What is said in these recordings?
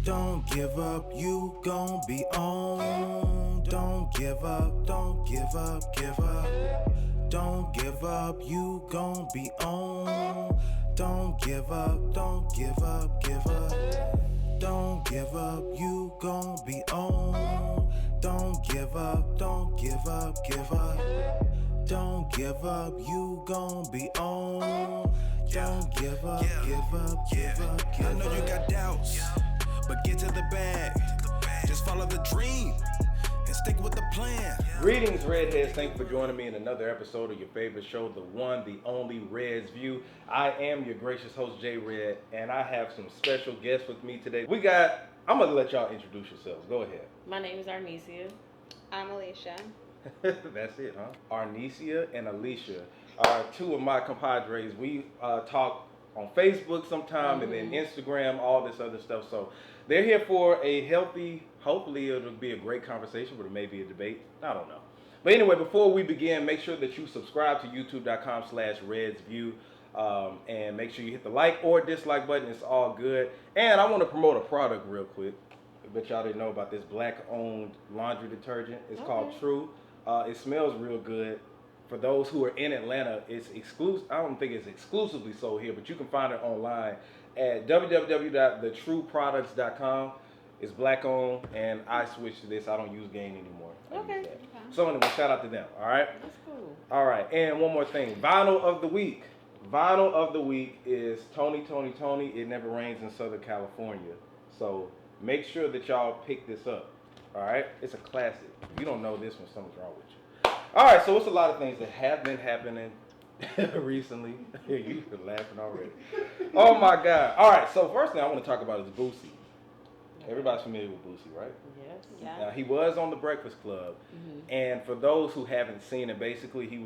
Don't give up, you gon' be on. Don't give up, don't give up, give up. Don't give up, you gon' be on. Don't give up, don't give up, give up. Don't give up, you gon' be on. Don't give up, don't give up, give up. Don't give up, you gon' be on. Don't give up, give up, give up, give up. I know you got doubts, but get to the bag. Just follow the dream and stick with the plan. Greetings, Redheads. Thank you for joining me in another episode of your favorite show, the one, the only Red's View. I am your gracious host, J Red, and I have some special guests with me today. I'm going to let y'all introduce yourselves. Go ahead. My name is Arnesia. I'm Alicia. That's it, huh? Arnesia and Alicia are two of my compadres. We talk on Facebook sometime and then Instagram, all this other stuff. So they're here for a healthy, hopefully it'll be a great conversation, but it may be a debate. I don't know. But anyway, before we begin, make sure that you subscribe to youtube.com/RedsView and make sure you hit the like or dislike button. It's all good. And I want to promote a product real quick. I bet y'all didn't know about this black-owned laundry detergent. It's called True. It smells real good. For those who are in Atlanta, it's exclusive. I don't think it's exclusively sold here, but you can find it online at www.thetrueproducts.com. It's black owned, and I switched to this. I don't use Gain anymore. Okay. So anyway, shout out to them. All right. That's cool. All right, and one more thing. Vinyl of the week. Vinyl of the week is Tony. It Never Rains in Southern California. So make sure that y'all pick this up. All right, it's a classic. If you don't know this one, something's wrong with you. All right, so it's a lot of things that have been happening recently. You've been laughing already. Oh my God. All right, so first thing I want to talk about is Boosie. Everybody's familiar with Boosie, right? Yes. Yeah. Now, he was on the Breakfast Club, and for those who haven't seen it, basically he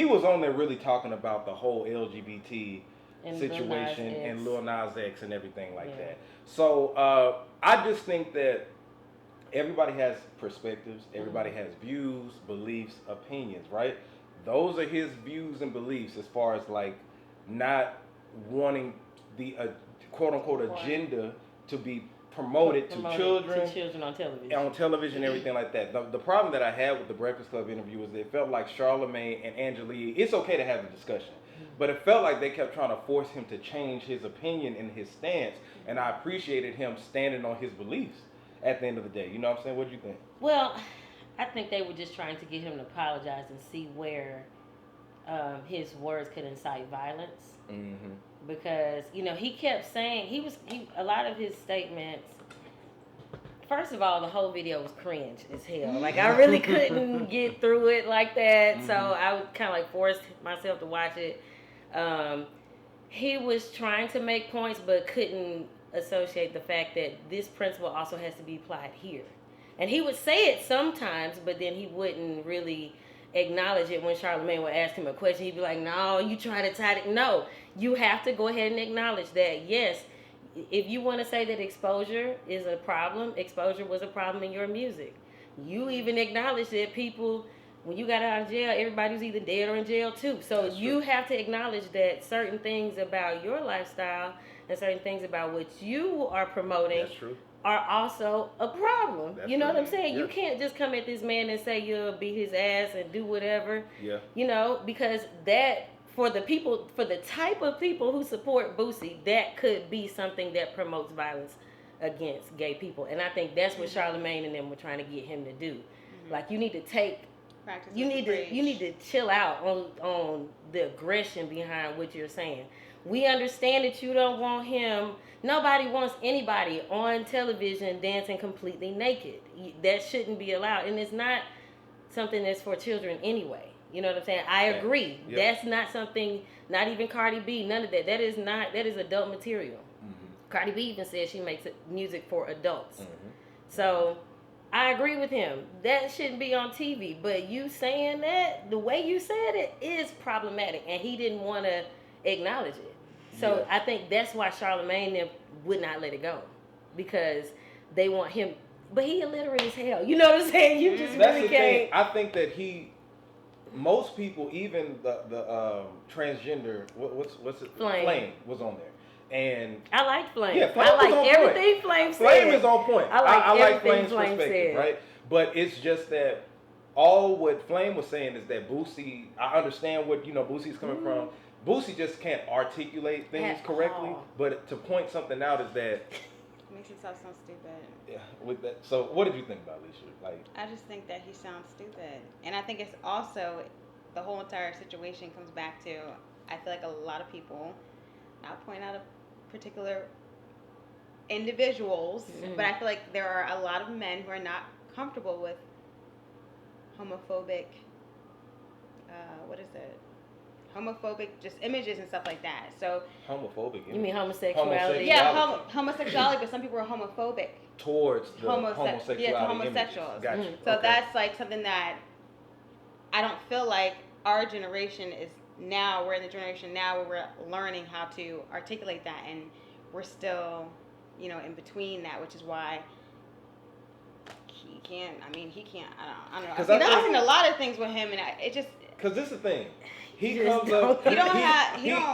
was on there really talking about the whole LGBT And situation Lil Nas and X. Lil Nas X and everything like Yeah. that. So I just think that everybody has perspectives, everybody has views, beliefs, opinions, right? Those are his views and beliefs as far as like not wanting the quote unquote agenda to be promoted to children on television. on television, everything like that. The problem that I had with the Breakfast Club interview was that it felt like Charlamagne and Angela, it's okay to have a discussion, but it felt like they kept trying to force him to change his opinion and his stance, and I appreciated him standing on his beliefs at the end of the day. You know what I'm saying? What do you think? Well, I think they were just trying to get him to apologize and see where his words could incite violence. Mm-hmm. Because, he kept saying, a lot of his statements, first of all, the whole video was cringe as hell. Like, I really couldn't get through it like that, so I would kind of like force myself to watch it. He was trying to make points, but couldn't associate the fact that this principle also has to be applied here. And he would say it sometimes, but then he wouldn't really acknowledge it when Charlamagne would ask him a question. He'd be like, no, you trying to tie it. No, you have to go ahead and acknowledge that, yes, if you want to say that exposure is a problem, exposure was a problem in your music. You even acknowledge that people, when you got out of jail, everybody was either dead or in jail too. So you have to acknowledge that certain things about your lifestyle and certain things about what you are promoting are also a problem. You know what I'm saying? You can't just come at this man and say you'll beat his ass and do whatever. Yeah. Because that, for the type of people who support Boosie, that could be something that promotes violence against gay people. And I think that's what Charlamagne and them were trying to get him to do. Like, you need to you need to chill out on the aggression behind what you're saying. We understand that you don't want him. Nobody wants anybody on television dancing completely naked. That shouldn't be allowed. And it's not something that's for children anyway. You know what I'm saying? I agree. Yep. That's not something, not even Cardi B, none of that. That is adult material. Cardi B even says she makes music for adults. So I agree with him. That shouldn't be on TV. But you saying that, the way you said it is problematic. And he didn't want to acknowledge it. So I think that's why Charlamagne would not let it go, because they want him. But he illiterate as hell. You know what I'm saying? You just That's really the can't. thing. I think that most people, even the transgender, what's it? Flame Was on there, And I like Flame. yeah, Flame I like was on everything point. Flame said. Flame is on point. I like like everything Flame's Flame perspective, said. right? But it's just that all what Flame was saying is that Boosie, I understand what, Boosie's coming from. Boosie just can't articulate things At correctly. all. But to point something out is that, Makes himself sound stupid. yeah, with that. So what did you think about Alicia? Like, I just think that he sounds stupid. And I think it's also, the whole entire situation comes back to, I feel like a lot of people, not point out a particular individuals, but I feel like there are a lot of men who are not comfortable with homophobic, homophobic just images and stuff like that. So homophobic. You mean homosexuality? yeah, homosexuality, but some people are homophobic towards the homosexuality. yeah, to homosexuals. Gotcha. So Okay. that's like something that I don't feel like our generation is now. We're in the generation now where we're learning how to articulate that, and we're still, in between that, which is why he can't. I mean, he can't. I don't know. I've seen a lot of things with him, and it just. Because this is the thing. He Just comes up.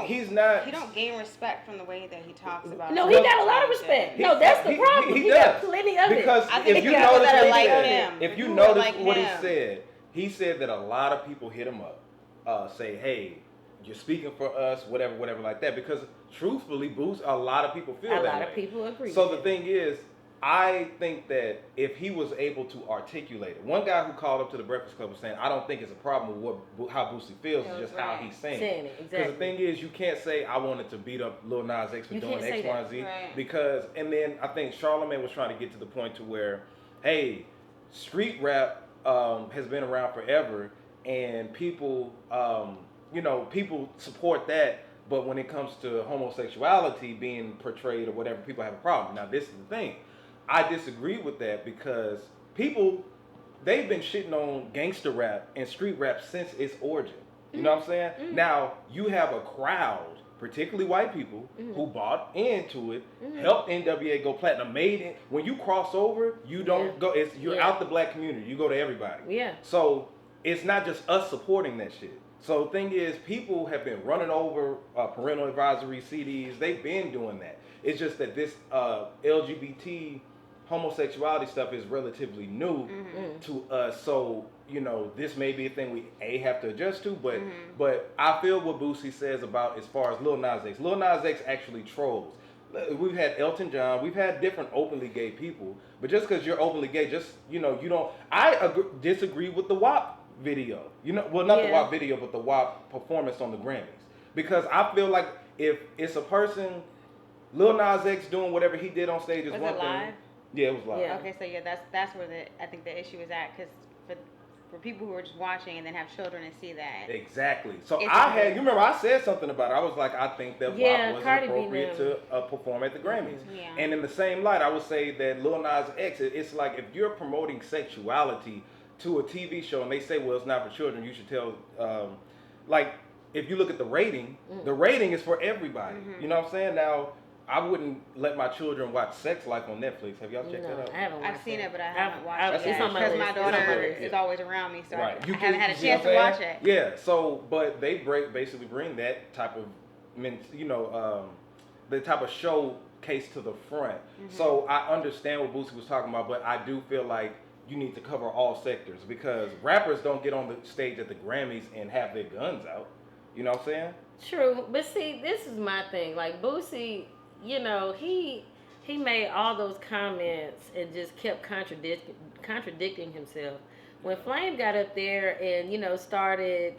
He's not. He don't gain respect from the way that he talks about. No, he got a lot of respect. No, that's the problem. He got plenty of it. Because I think if you people notice that are what he like said, him, if you who are notice like what him. he said that a lot of people hit him up, say, hey, you're speaking for us, whatever like that. Because truthfully, Boost, a lot of people feel that way. A lot of people agree. So the thing is, I think that if he was able to articulate it, one guy who called up to the Breakfast Club was saying, I don't think it's a problem with how Boosie feels, it's just how he's saying it. Because the thing is, you can't say, I wanted to beat up Lil Nas X for doing X, Y, and Z. Right. Because, and then I think Charlamagne was trying to get to the point to where, hey, street rap has been around forever, and people, people support that. But when it comes to homosexuality being portrayed or whatever, people have a problem. Now, this is the thing. I disagree with that because people, they've been shitting on gangster rap and street rap since its origin. You know what I'm saying? Now, you have a crowd, particularly white people, who bought into it, helped NWA go platinum, made it. When you cross over, you don't go, you're out the black community. You go to everybody. Yeah. So, it's not just us supporting that shit. So the thing is, people have been running over parental advisory CDs. They've been doing that. It's just that this LGBT homosexuality stuff is relatively new to us. So, this may be a thing we have to adjust to, but I feel what Boosie says about as far as Lil Nas X. Lil Nas X actually trolls. We've had Elton John, we've had different openly gay people, but just because you're openly gay, you don't. Disagree with the WAP video. Not the WAP video, but the WAP performance on the Grammys. Because I feel like if it's a person, Lil Nas X doing whatever he did on stage is one thing. Was it live? Yeah, it was live. Yeah. Okay, so that's where I think the issue is at, because for people who are just watching and then have children and see that. Exactly. So you remember I said something about it. I was like, I think that WAP wasn't Cardi B appropriate to perform at the Grammys. Yeah. And in the same light, I would say that Lil Nas X, it's like if you're promoting sexuality to a TV show and they say, well, it's not for children, you should tell, if you look at the rating is for everybody. You know what I'm saying? Now, I wouldn't let my children watch Sex Life on Netflix. Have y'all checked that out? I haven't watched I've seen it, but I haven't watched it It's on my because list. my It's on my daughter list. is always around me, so Right. I haven't had a see chance what to I'm watch saying? it. Yeah, so, but they basically bring that type of, the type of showcase to the front. So I understand what Boosie was talking about, but I do feel like you need to cover all sectors because rappers don't get on the stage at the Grammys and have their guns out. You know what I'm saying? True, but see, this is my thing. Like Boosie, he made all those comments and just kept contradicting himself. When Flame got up there and started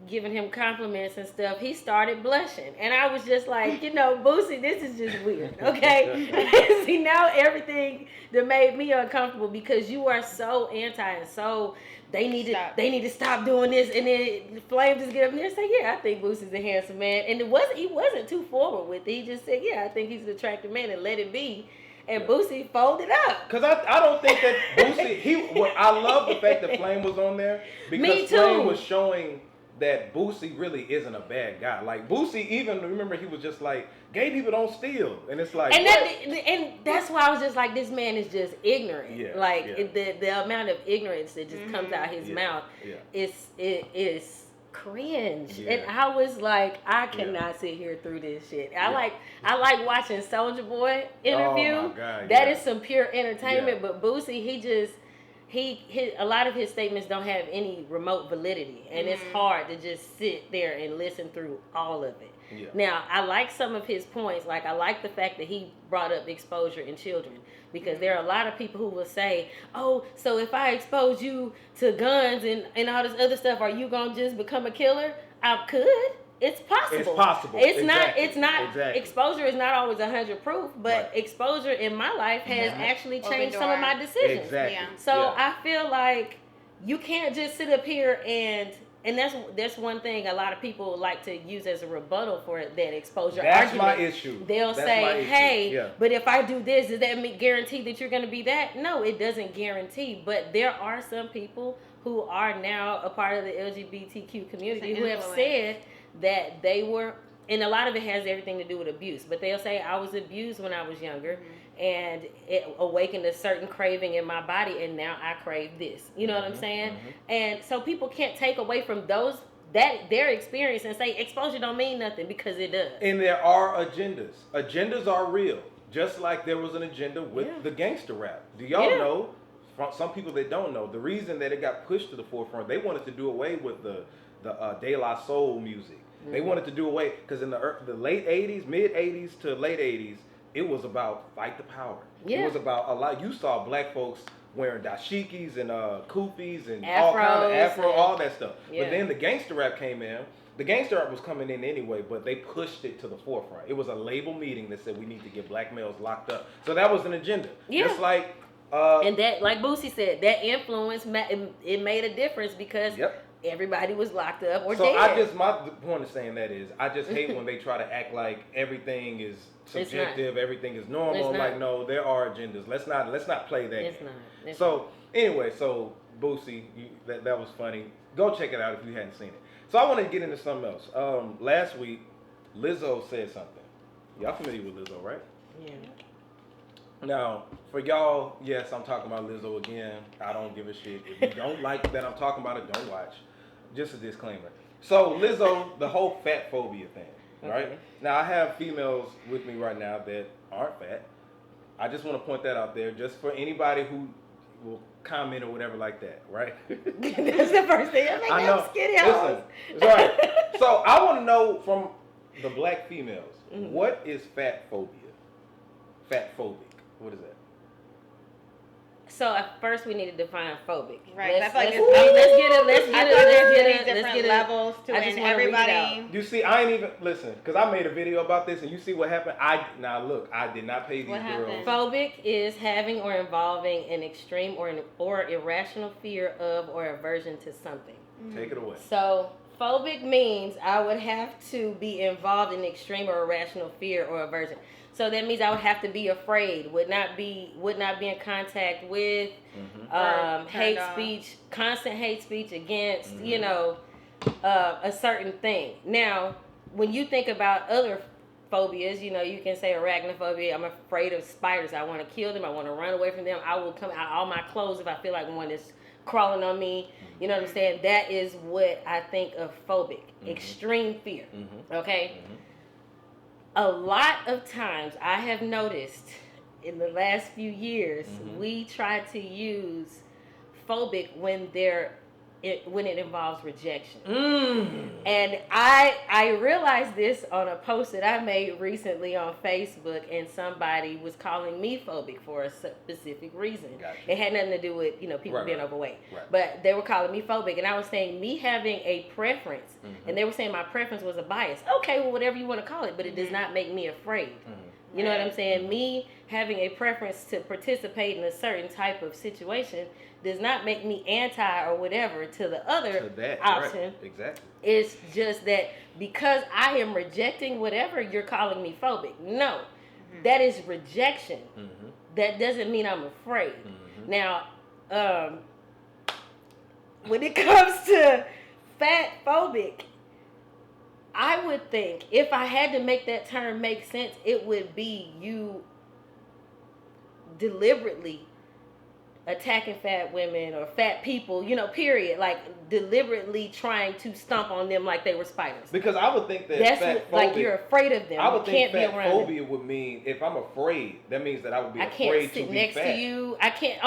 giving him compliments and stuff, he started blushing, and I was just like, Boosie, this is just weird, okay? See, now everything that made me uncomfortable because you are so anti and so. They need to stop doing this, and then Flame just get up there and say, "Yeah, I think Boosie's a handsome man." And he wasn't too forward with it. He just said, "Yeah, I think he's an attractive man," and let it be. And Boosie folded up. Because I don't think that Boosie. I love the fact that Flame was on there because Me too. Flame was showing that Boosie really isn't a bad guy. Like Boosie, even remember he was just like, gay people don't steal, and it's like, and that's why I was just like, this man is just ignorant. The amount of ignorance that just comes out his mouth is cringe. Yeah. And I was like, I cannot sit here through this shit. I like watching Soulja Boy interview. Oh my God, That yeah. is some pure entertainment. Yeah. But Boosie, a lot of his statements don't have any remote validity, and it's hard to just sit there and listen through all of it. Yeah. Now, I like some of his points. Like, I like the fact that he brought up exposure in children, because there are a lot of people who will say, oh, so if I expose you to guns and all this other stuff, are you going to just become a killer? I could. It's possible. It's possible. It's not Exactly. exposure is not always 100 proof, but exposure in my life has actually changed some of my decisions. Exactly. Yeah. So I feel like you can't just sit up here and that's one thing a lot of people like to use as a rebuttal for that exposure That's argument. my issue. They'll That's my say, issue. hey, Yeah. but if I do this, does that guarantee that you're going to be that? No, it doesn't guarantee. But there are some people who are now a part of the LGBTQ community who have said that they were, and a lot of it has everything to do with abuse, but they'll say, I was abused when I was younger, and it awakened a certain craving in my body, and now I crave this. You know what I'm saying? And so people can't take away from their experience and say exposure don't mean nothing, because it does. And there are agendas. Agendas are real. Just like there was an agenda with the gangster rap. Do y'all know, from some people that don't know, the reason that it got pushed to the forefront, they wanted to do away with the De La Soul music. They wanted to do away, because in the late 80s, mid 80s to late 80s, it was about fight the power. It was about a lot. You saw black folks wearing dashikis and kufis and all kind of afro, all that stuff. But then the gangster rap came in. The gangster rap was coming in anyway, but they pushed it to the forefront. It was a label meeting that said we need to get black males locked up. So that was an agenda. Just like and that, like Boosie said, that influence it made a difference, because everybody was locked up or dead. My point of saying that is, I just hate when they try to act like everything is subjective, everything is normal. Like, no, there are agendas. Let's not play that game. It's so anyway, so Boosie, that was funny. Go check it out if you hadn't seen it. So I want to get into something else. Last week, Lizzo said something. Y'all familiar with Lizzo, right? Yeah. Now, for y'all, yes, I'm talking about Lizzo again. I don't give a shit. If you don't like that I'm talking about it, don't watch. Just a disclaimer. So, Lizzo, the whole fat phobia thing, right? Okay. Now, I have females with me right now that aren't fat. I just want to point that out there, just for anybody who will comment or whatever like that, right? That's the first thing. I'm like, I know. Skinny Listen, right. So, I want to know from the black females, what is fat phobia? Fat phobic. What is that? So at first we need to define phobic. Right. Let's get it. There's different levels to it, and everybody. You see, I ain't even listen, because I made a video about this, and you see what happened. I did not pay these girls. Phobic is having or involving an extreme or irrational fear of or aversion to something. Take it away. So phobic means I would have to be involved in extreme or irrational fear or aversion. So that means I would have to be afraid, would not be in contact with, hate speech, constant hate speech against, a certain thing. Now, when you think about other phobias, you can say arachnophobia. I'm afraid of spiders. I want to kill them. I want to run away from them. I will come out all my clothes if I feel like one is crawling on me. You know what I'm saying? That is what I think of phobic, extreme fear. Okay. A lot of times I have noticed in the last few years, we try to use phobic when it involves rejection. And I realized this on a post that I made recently on Facebook, and somebody was calling me phobic for a specific reason. Gotcha. It had nothing to do with people being overweight, Right. but they were calling me phobic, and I was saying me having a preference, and they were saying my preference was a bias. Okay, well, whatever you want to call it, but it does not make me afraid. You know what I'm saying? Me having a preference to participate in a certain type of situation does not make me anti or whatever to the other option. Right. Exactly. It's just that because I am rejecting whatever, you're calling me phobic. No, that is rejection. That doesn't mean I'm afraid. Now, when it comes to fat phobic, I would think if I had to make that term make sense, it would be you deliberately attacking fat women or fat people, period, like deliberately trying to stomp on them like they were spiders. Because I would think that That's fat like you're afraid of them. I would think can't fat be around phobia them. would mean if I'm afraid, that means that I would be I afraid can't to sit be next fat. to you. I can't,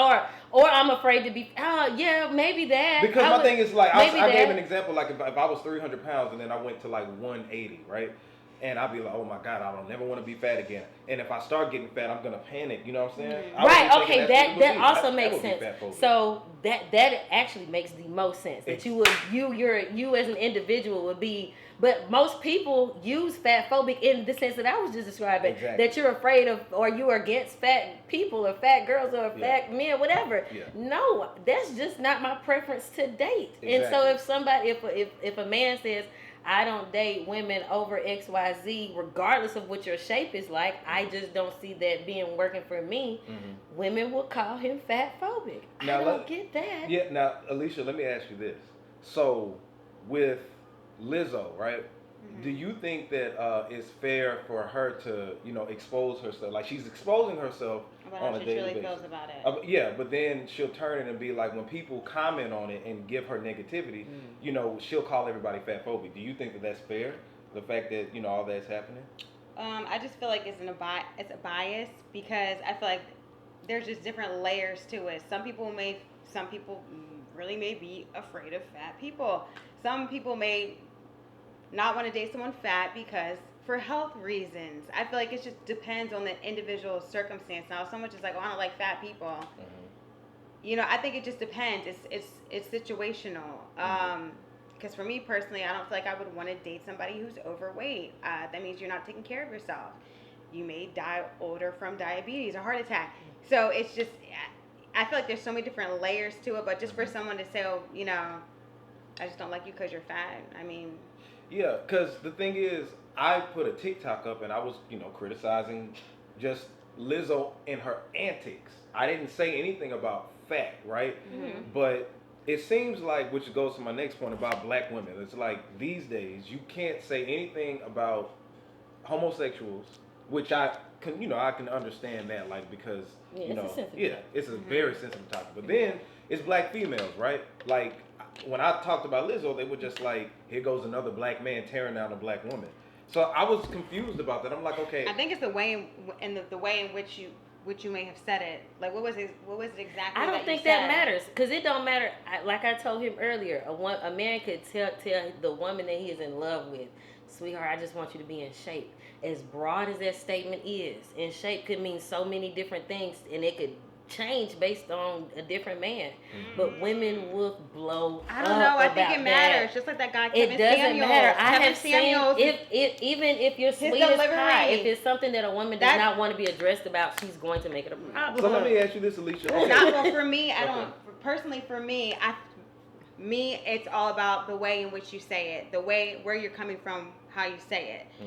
or I'm afraid to be. Yeah, maybe that. Because my thing is like I maybe gave that. an example like if I was 300 pounds and then I went to like 180, right? And I'd be like, oh my God, I don't never want to be fat again. And if I start getting fat, I'm gonna panic. You know what I'm saying? I would be Right. thinking Okay. that's what it would That be. also That makes would be sense. fat phobia. So that actually makes the most sense. That you as an individual would be. But most people use fat phobic in the sense that I was just describing. Exactly. That you're afraid of, or you are against fat people, or fat girls, or fat men, whatever. Yeah. No, that's just not my preference to date. And so Exactly. if a man says, I don't date women over XYZ, regardless of what your shape is like, I just don't see that being working for me. Mm-hmm. Women will call him fat phobic. Now, I don't get that. Yeah. Now, Alicia, let me ask you this. So, with Lizzo, right? Mm-hmm. Do you think that it's fair for her to, expose herself? Like she's exposing herself About on how a she daily truly basis. feels about it. Yeah, but then she'll turn it and be like, when people comment on it and give her negativity, she'll call everybody fat phobic. Do you think that that's fair? The fact that all that's happening. I just feel like it's a bias because I feel like there's just different layers to it. Some people really may be afraid of fat people. Some people may not want to date someone fat because for health reasons. I feel like it just depends on the individual circumstance. Now, if someone's just like, oh, I don't like fat people. Mm-hmm. I think it just depends. It's situational. Because for me personally, I don't feel like I would want to date somebody who's overweight. That means you're not taking care of yourself. You may die older from diabetes or heart attack. So it's just, I feel like there's so many different layers to it. But just for someone to say, oh, I just don't like you because you're fat. I mean. Yeah, because the thing is, I put a TikTok up and I was, criticizing just Lizzo and her antics. I didn't say anything about fat, right? Mm-hmm. But it seems like, which goes to my next point about black women, it's like these days you can't say anything about homosexuals, which I can understand that, like, because it's a sensitive topic. It's a very sensitive topic. But then it's black females, right? Like when I talked about Lizzo, they were just like, here goes another black man tearing down a black woman. So I was confused about that. I'm like, okay. I think it's the way the way in which you may have said it. Like, what was it exactly? I don't think that matters, because it don't matter. Like I told him earlier, a man could tell the woman that he is in love with, sweetheart, I just want you to be in shape. As broad as that statement is, in shape could mean so many different things, and it could change based on a different man. But women will blow I don't know. I think it matters. That. Just like that guy Kevin It doesn't Samuels. matter. I Kevin have Samuels, seen even if you're sweet as pie, if it's something that a woman does not want to be addressed about, she's going to make it a problem. So let me ask you this, Alicia. Okay. Not well for me. I don't personally. For me, it's all about the way in which you say it, the way where you're coming from, how you say it.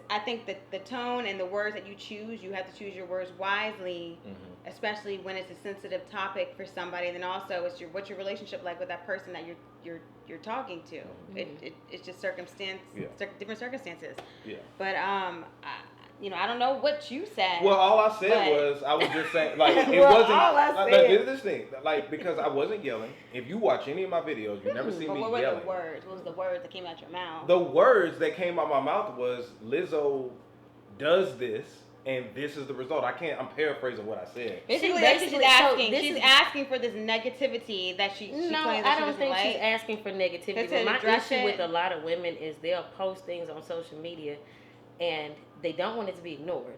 I think that the tone and the words that you choose, you have to choose your words wisely, especially when it's a sensitive topic for somebody. And then also, what's your relationship like with that person that you're talking to? It's just different circumstances. Yeah. But I don't know what you said. Well, all I said was, I was just saying, like, it wasn't. All I said. Like, this thing, like, because I wasn't yelling. If you watch any of my videos, you never see me yelling. What were the words? What was the words that came out your mouth? The words that came out my mouth was, Lizzo does this, and this is the result. I'm paraphrasing what I said. Basically, she's asking for this negativity that she claims that I don't think she's asking for negativity. But my issue with a lot of women is they'll post things on social media, and they don't want it to be ignored.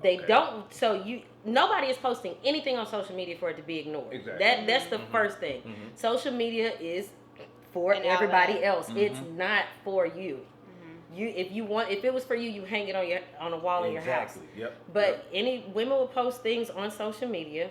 They don't. So nobody is posting anything on social media for it to be ignored. Exactly. That's the first thing. Social media is for everybody else. It's not for you. If it was for you, you hang it on a wall in your house. Yep. But any women will post things on social media,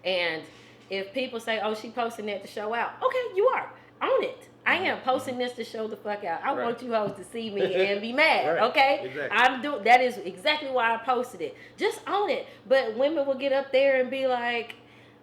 and if people say, "Oh, she posting that to show out," okay, you are. Own it. I am posting this to show the fuck out. I want you hoes to see me and be mad, okay? Exactly. That is exactly why I posted it. Just own it. But women will get up there and be like,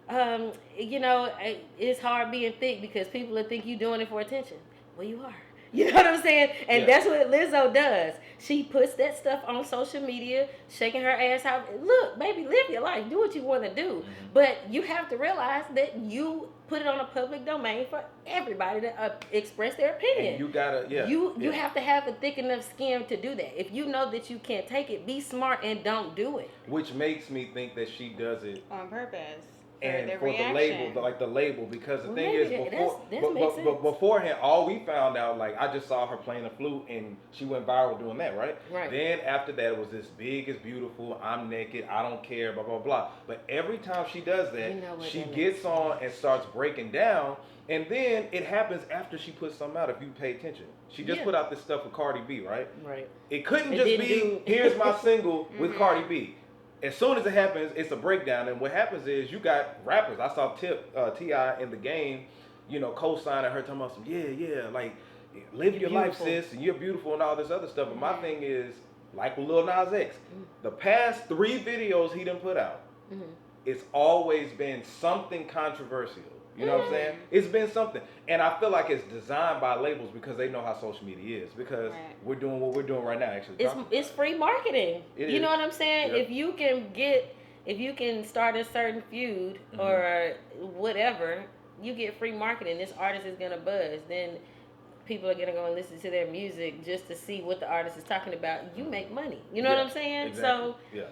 it's hard being thick because people will think you doing it for attention. Well, you are. You know what I'm saying? And Yeah. that's what Lizzo does. She puts that stuff on social media, shaking her ass out. Look, baby, live your life. Do what you want to do. But you have to realize that you put it on a public domain for everybody to express their opinion. And you gotta, You have to have a thick enough skin to do that. If you know that you can't take it, be smart and don't do it. Which makes me think that she does it on purpose. and for reaction. the label, because the Well, thing maybe is, that makes sense. beforehand, all we found out, like, I just saw her playing the flute and she went viral doing that, right? Right. Then after that, it was this big is beautiful, I'm naked, I don't care, blah, blah, blah. But every time she does that, You know what she that gets on and starts breaking down, and then it happens after she puts something out, if you pay attention. She just put out this stuff with Cardi B, right? Right. It couldn't It just didn't be, do- here's my single with Cardi B. As soon as it happens, it's a breakdown. And what happens is you got rappers. I saw T.I. in the game, co-signing her, talking about some, like, live your life, beautiful. sis, and you're beautiful and all this other stuff. But my thing is, like with Lil Nas X, the past 3 videos he done put out, it's always been something controversial. You know what I'm saying? It's been something. And I feel like it's designed by labels because they know how social media is. Because we're doing what we're doing right now, actually. It's free marketing. It you know is. what I'm saying? Yep. If you can start a certain feud or whatever, you get free marketing. This artist is gonna buzz. Then people are gonna go and listen to their music just to see what the artist is talking about. You make money. You know what I'm saying? Exactly. So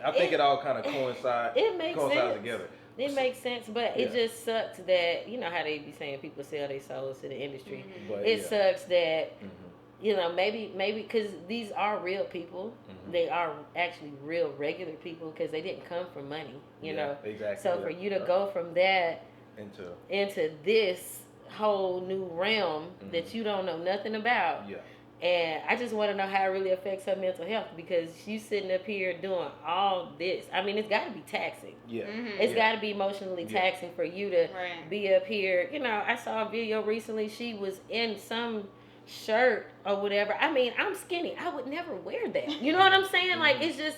I think it all kind of coincides. It makes sense together. It makes sense, but it just sucks that, you know how they be saying people sell their souls to the industry. But, It sucks that, maybe because these are real people. They are actually real regular people because they didn't come from money, you know. Exactly. So for you to go from that into this whole new realm that you don't know nothing about. And I just want to know how it really affects her mental health because she's sitting up here doing all this. I mean, it's got to be taxing. It's got to be emotionally taxing for you to be up here. You know, I saw a video recently. She was in some shirt or whatever. I mean, I'm skinny. I would never wear that. You know what I'm saying? Like, it's just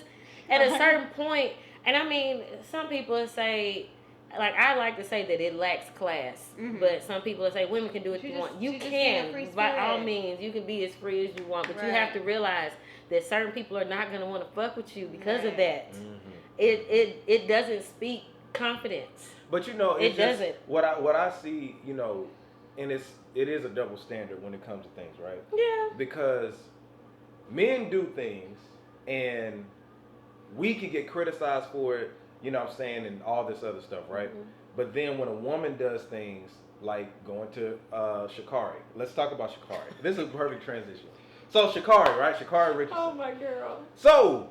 at a certain point. And I mean, some people say, like, I like to say that it lacks class, but some people say women can do what you want. You can, by all means, you can be as free as you want, but you have to realize that certain people are not going to want to fuck with you because of that. It doesn't speak confidence. But it doesn't. What I see, and it is a double standard when it comes to things, right? Yeah. Because men do things, and we can get criticized for it. You know what I'm saying, and all this other stuff, right? But then when a woman does things like going to Sha'Carri, let's talk about Sha'Carri. This is a perfect transition. So Sha'Carri, right? Sha'Carri Richardson. Oh my girl. So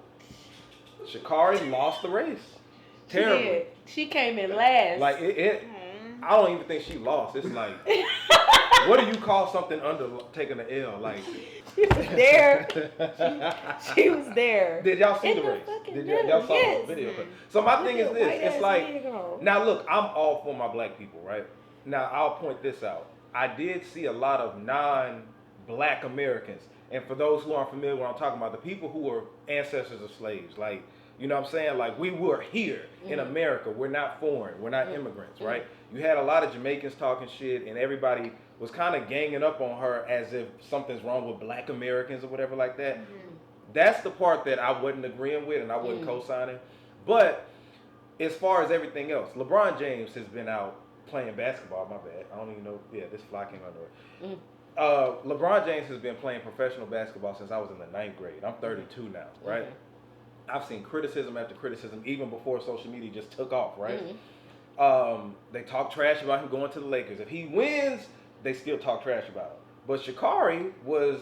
Sha'Carri lost the race. Terribly. She came in last. Like I don't even think she lost. It's like, what do you call something under taking an L? Like, she was there. She was there. Did y'all see In the the race? fucking Did middle, y'all saw yes. the video? So my thing is Look at this. white-ass It's like, nigga. now look, I'm all for my black people, right? Now I'll point this out. I did see a lot of non-black Americans, and for those who aren't familiar with what I'm talking about, the people who were ancestors of slaves, like, you know what I'm saying? Like, we were here in America. We're not foreign. We're not immigrants, right? You had a lot of Jamaicans talking shit, and everybody was kind of ganging up on her as if something's wrong with black Americans or whatever like that. That's the part that I wasn't agreeing with and I wasn't co-signing. But as far as everything else, LeBron James has been out playing basketball. My bad. I don't even know. Yeah, this fly came under it. LeBron James has been playing professional basketball since I was in the 9th grade. I'm 32 now, right? I've seen criticism after criticism, even before social media just took off, right? They talk trash about him going to the Lakers. If he wins, they still talk trash about him. But Sha'Carri was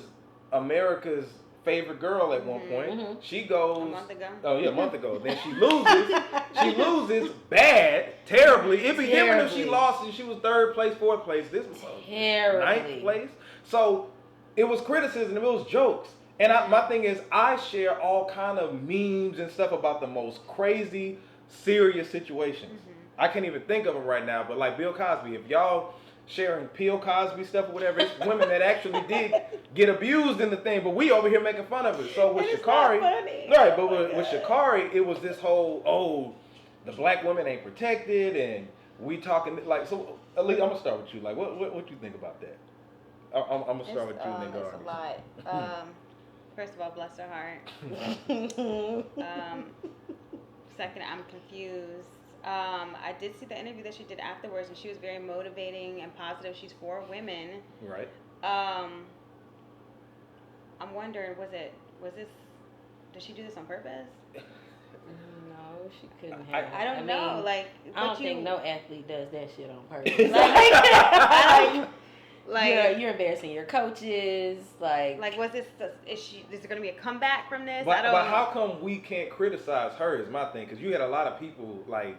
America's favorite girl at one point. She goes A month ago. Oh yeah, a month ago. Then she loses. She loses bad, terribly. It'd be different if she lost and she was 3rd place, 4th place. This was 9th place. So it was criticism. It was jokes. And my thing is, I share all kind of memes and stuff about the most crazy, serious situations. I can't even think of them right now, but like Bill Cosby, if y'all sharing Bill Cosby stuff or whatever, it's women that actually did get abused in the thing, but we over here making fun of it. So with Sha'Carri, right, but with Sha'Carri, it was this whole, the black women ain't protected, and we talking like, so Ali, I'm gonna start with you. Like, what you think about that? I'm gonna start with you, nigga. It's a lot. First of all, bless her heart. Second, I'm confused. I did see the interview that she did afterwards, and she was very motivating and positive. She's for women. Right. I'm wondering, did she do this on purpose? No, she couldn't have. I don't know. Like, I don't think no athlete does that shit on purpose. You're embarrassing your coaches. Like was this? Is there gonna be a comeback from this? But how come we can't criticize her? Is my thing, because you had a lot of people like,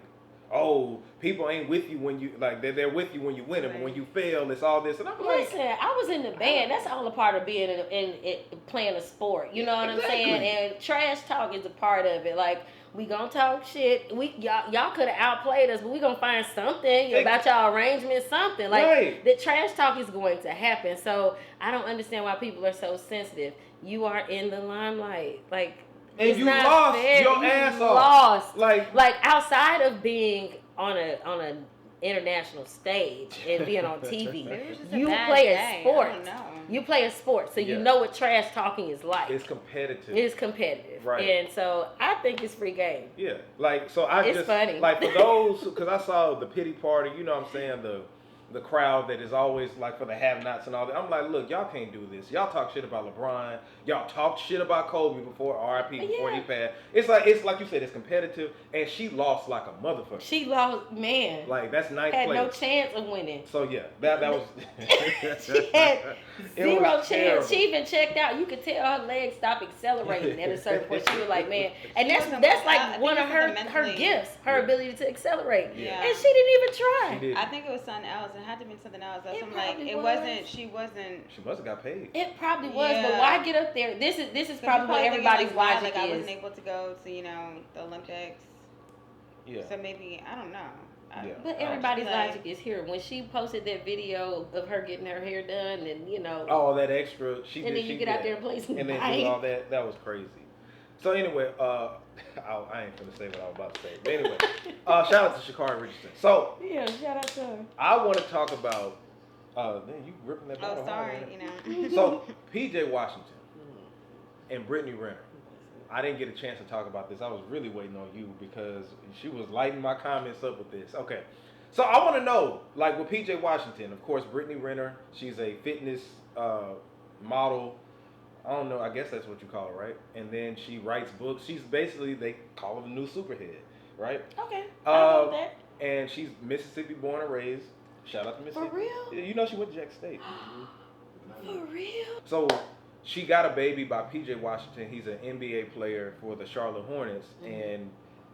oh, people ain't with you when you like they're with you when you win, but when you fail, it's all this. And I'm like, listen, I was in the band. That's the only part of being in playing a sport. You know what I'm saying? And trash talk is a part of it. Like, we gonna talk shit. Y'all could have outplayed us, but we gonna find something about y'all arrangement, something. Like, the trash talk is going to happen. So I don't understand why people are so sensitive. You are in the limelight, like. And it's you not lost fair. your You ass off. Lost. Like outside of being on a international stage and being on TV, you play a sport. You play a sport, so you know what trash talking is like. It's competitive. It's competitive, right? And so I think it's free game. Yeah, like so it's funny. Like for those, because I saw the pity party. You know what I'm saying, the crowd that is always like for the have-nots and all that. I'm like, look, y'all can't do this. Y'all talk shit about LeBron. Y'all talked shit about Kobe before RIP, before he passed. It's like you said, it's competitive, and she lost like a motherfucker. She lost, man. Like, that's ninth place. Had no chance of winning. So yeah, that was. She had zero chance. Terrible. She even checked out. You could tell her legs stopped accelerating at a certain point. She was like, man, and that's like one of her gifts, her ability to accelerate. Yeah. And she didn't even try. I think it was something else. It had to be something else. That's She must have got paid. It probably was, but why get up there? This is probably what everybody's logic is. I wasn't able to go to the Olympics. Yeah. So maybe I don't know. But everybody's logic is here. When she posted that video of her getting her hair done, and all that extra, then you get out there and play some and then do all that. That was crazy. So anyway, I ain't gonna say what I was about to say. But anyway, shout out to Sha'Carri Richardson. So yeah, shout out to her. I want to talk about. Then you ripping that. Oh, sorry. So PJ Washington and Brittany Renner. I didn't get a chance to talk about this. I was really waiting on you because she was lighting my comments up with this. Okay. So I want to know, like with PJ Washington, of course, Brittany Renner, she's a fitness model. I don't know. I guess that's what you call her, right? And then she writes books. She's basically, they call her the new superhead, right? Okay. I know that. And she's Mississippi born and raised. Shout out to Mississippi. For real? Yeah, you know she went to Jack State. For real? So she got a baby by PJ Washington. He's an NBA player for the Charlotte Hornets. And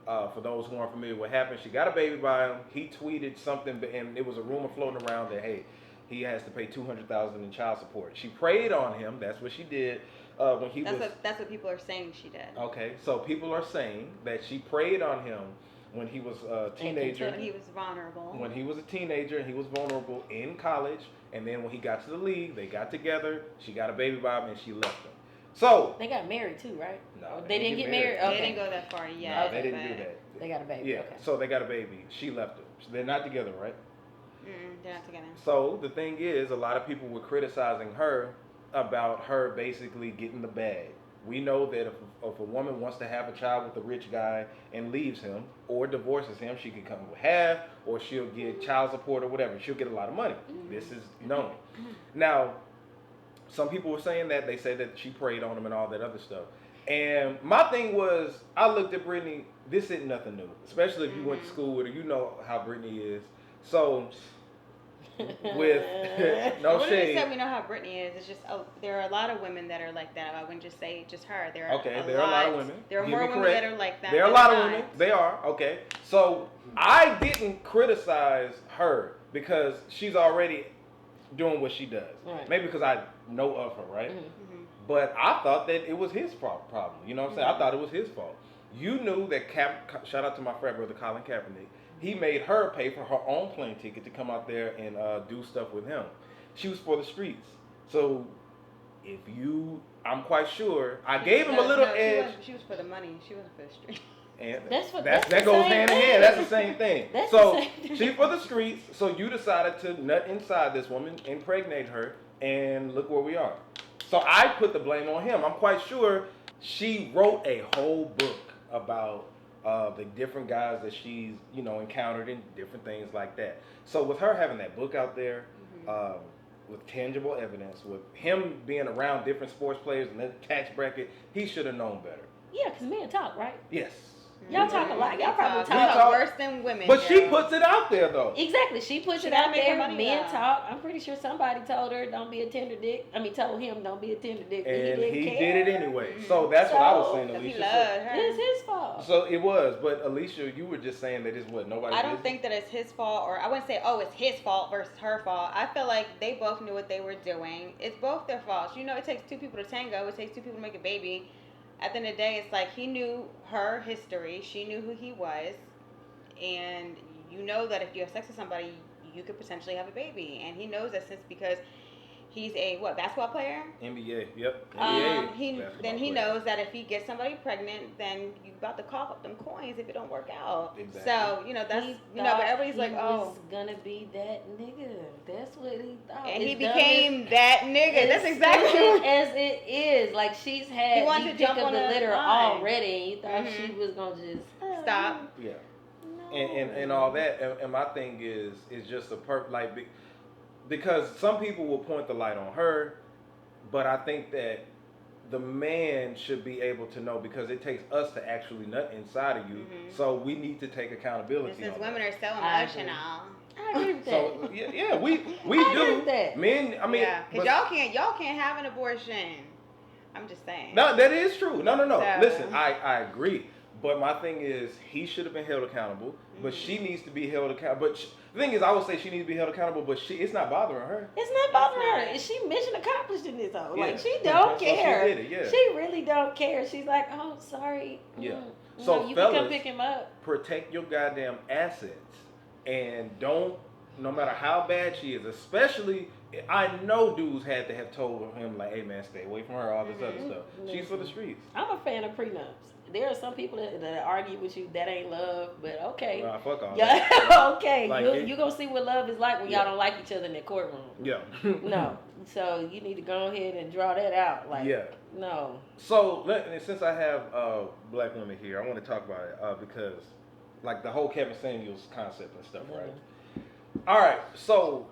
for those who aren't familiar with what happened, she got a baby by him. He tweeted something, and it was a rumor floating around that, hey, he has to pay $200,000 in child support. She preyed on him. That's what she did when he was. That's what people are saying she did. Okay, so people are saying that she preyed on him when he was a teenager. When he was vulnerable. When he was a teenager and he was vulnerable in college, and then when he got to the league, they got together. She got a baby by him, and she left him. So they got married too, right? No, they didn't get married. Okay. They didn't go that far yet. No, they didn't do that. They got a baby. Yeah, okay. So they got a baby. She left him. They're not together, right? They're not together. So the thing is, a lot of people were criticizing her about her basically getting the bag. We know that if a woman wants to have a child with a rich guy and leaves him or divorces him, she can come with half, or she'll get child support or whatever. She'll get a lot of money. This is known. Now, some people were saying that. They said that she preyed on him and all that other stuff. And my thing was, I looked at Brittany. This isn't nothing new, especially if you went to school with her. You know how Brittany is. So, with no shade. shade. Said we know how Brittany is. It's just there are a lot of women that are like that. I wouldn't just say just her. There are there are a lot of women. There are more women that are like that. There are a lot of women. They are. Okay. So I didn't criticize her because she's already doing what she does. Right. Maybe because I know of her, right? But I thought that it was his problem. You know what I'm saying? I thought it was his fault. You knew that shout out to my frat brother Colin Kaepernick. He made her pay for her own plane ticket to come out there and do stuff with him. She was for the streets. So if I'm quite sure, I gave him a little edge. She was for the money. She wasn't for the streets. And that goes hand in hand. That's the same thing. So she's for the streets. So you decided to nut inside this woman, impregnate her, and look where we are. So I put the blame on him. I'm quite sure she wrote a whole book about the different guys that she's, encountered and different things like that. So with her having that book out there, with tangible evidence, with him being around different sports players and the tax bracket, he should have known better. Yeah, because men talk, right? Yes. Y'all talk a lot. Y'all probably talk talk. worse than women. But she puts it out there, though. Exactly. She puts it out there. Men talk. I'm pretty sure somebody told her, don't be a tender dick. Told him, don't be a tender dick. And he did it anyway. So that's what I was saying, Alicia. He loved her. It's his fault. So it was. But Alicia, you were just saying that it's what? Nobody I don't think that it's his fault, or I wouldn't say, it's his fault versus her fault. I feel like they both knew what they were doing. It's both their faults. It takes two people to tango. It takes two people to make a baby. At the end of the day, it's like he knew her history. She knew who he was. And you know that if you have sex with somebody, you could potentially have a baby. And he knows that because he's a, basketball player? NBA, yep. Then he knows that if he gets somebody pregnant, then you about to cough up them coins if it don't work out. Exactly. So, that's, but everybody's like, he was gonna be that nigga. That's what he thought. And he became that nigga. That's exactly as it is. Like, she's had he wanted to jump on the litter line already, and you thought she was gonna just stop. Yeah. No. And all that. And my thing is just because some people will point the light on her, but I think that the man should be able to know, because it takes us to actually nut inside of you. So we need to take accountability. Since women that. are so emotional. I agree with that. So yeah, we I do. agree with that. Men, because y'all can't have an abortion. I'm just saying. No, that is true. No. So. Listen, I agree. But my thing is, he should have been held accountable. But she needs to be held accountable. But the thing is, I would say she needs to be held accountable. But it's not bothering her. It's not bothering her. She mission accomplished in this hoe. Yeah. Like, she don't care. So she did it, yeah. She really don't care. She's like, oh, sorry. Yeah. So you fellas, can come pick him up. Protect your goddamn assets, and don't. No matter how bad she is, especially, I know dudes had to have told him, like, hey man, stay away from her, all this other stuff. She's for the streets. I'm a fan of prenups. There are some people that argue with you that ain't love, but okay. Fuck all yeah, that. okay. Like, you gonna see what love is like when y'all don't like each other in the courtroom. Yeah. No. So you need to go ahead and draw that out. Like, yeah. No. So since I have black women here, I want to talk about it because, like, the whole Kevin Samuels concept and stuff, right? All right. So,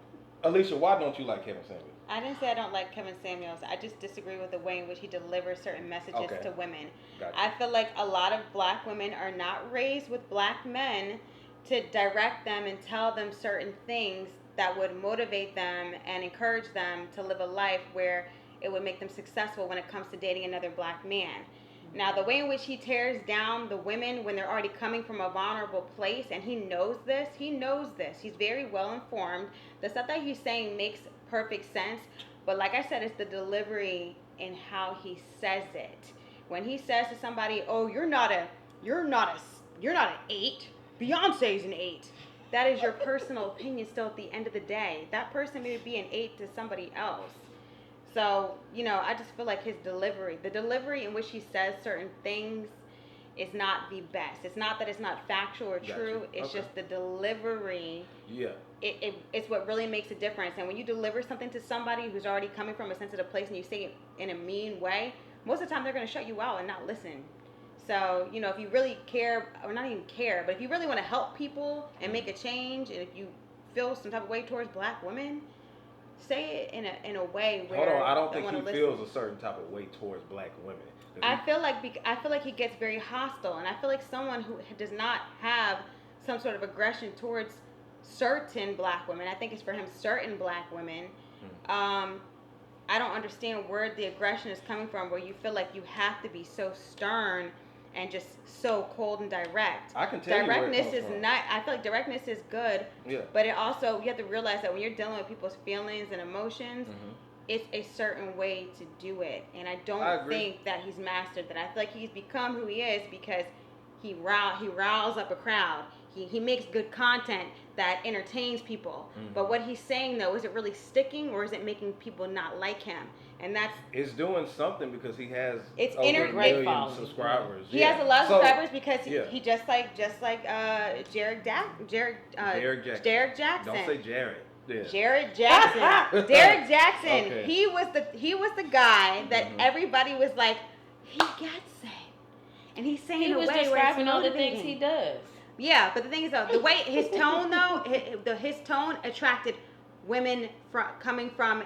Alicia, why don't you like Kevin Samuels? I didn't say I don't like Kevin Samuels. I just disagree with the way in which he delivers certain messages to women. Gotcha. I feel like a lot of black women are not raised with black men to direct them and tell them certain things that would motivate them and encourage them to live a life where it would make them successful when it comes to dating another black man. Now, the way in which he tears down the women when they're already coming from a vulnerable place, and he knows this, he's very well informed. The stuff that he's saying makes perfect sense, but like I said, it's the delivery in how he says it. When he says to somebody, oh, you're not an 8, Beyonce's an 8. That is your personal opinion still at the end of the day. That person may be an 8 to somebody else. So, I just feel like the delivery in which he says certain things is not the best. It's not that it's not factual or true. It's just the delivery. Yeah. It's what really makes a difference. And when you deliver something to somebody who's already coming from a sensitive place and you say it in a mean way, most of the time they're going to shut you out and not listen. So, if you really care, or not even care, but if you really want to help people and make a change, and if you feel some type of way towards black women, say it in a way where hold on, I don't think he listen. feels a certain type of way towards black women. I feel like he gets very hostile, and I feel like someone who does not have some sort of aggression towards certain black women, I think it's for him certain black women. I don't understand where the aggression is coming from, where you feel like you have to be so stern and just so cold and direct. I can tell you where it comes from. I feel like directness is good, yeah. But it also, you have to realize that when you're dealing with people's feelings and emotions, it's a certain way to do it. And I don't think that he's mastered that. I feel like he's become who he is because he riles up a crowd. He makes good content that entertains people. But what he's saying, though, is it really sticking, or is it making people not like him? And it's doing something because he has over a great million subscribers. He has a lot of subscribers because he just like Derek Jackson. Don't say Jared. Yeah. Jared Jackson. Derek Jackson. Okay. He was the guy that everybody was like, he gets it. And he's saying He a was way where it's describing all the motivating. things he does. Yeah, but the thing is though, the way his tone though, his tone attracted women coming from.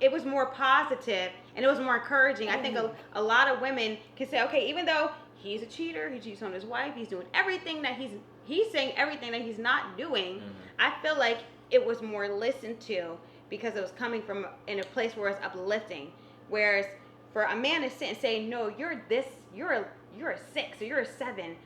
It was more positive and it was more encouraging. I think a lot of women can say, okay, even though he's a cheater, he cheats on his wife, he's doing everything that he's saying everything that he's not doing. I feel like it was more listened to because it was coming from in a place where it's uplifting. Whereas for a man to sit and say, no, you're this, you're a 6 or you're a 7.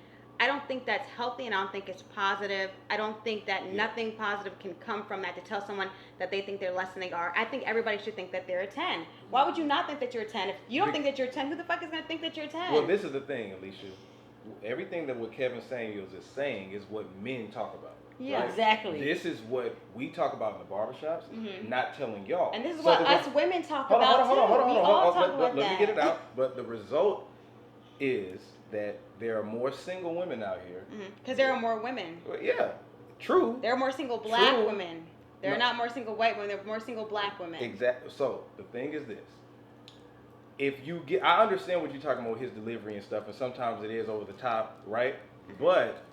I don't think that's healthy and I don't think it's positive. I don't think that nothing positive can come from that to tell someone that they think they're less than they are. I think everybody should think that they're a 10. Why would you not think that you're a 10? If you don't think that you're a 10, who the fuck is going to think that you're a 10? Well, this is the thing, Alicia. Everything that what Kevin Samuels is saying is what men talk about. Yeah, right? Exactly. This is what we talk about in the barbershops, not telling y'all. And this is what us women talk about too. We all talk about that. Let me get it out. But the result is that there are more single women out here. Because there are more women. Well, yeah, true. There are more single black True. women. There are not more single white women. There are more single black women. Exactly. So the thing is this. If you get, I understand what you're talking about, his delivery and stuff, and sometimes it is over the top, right? But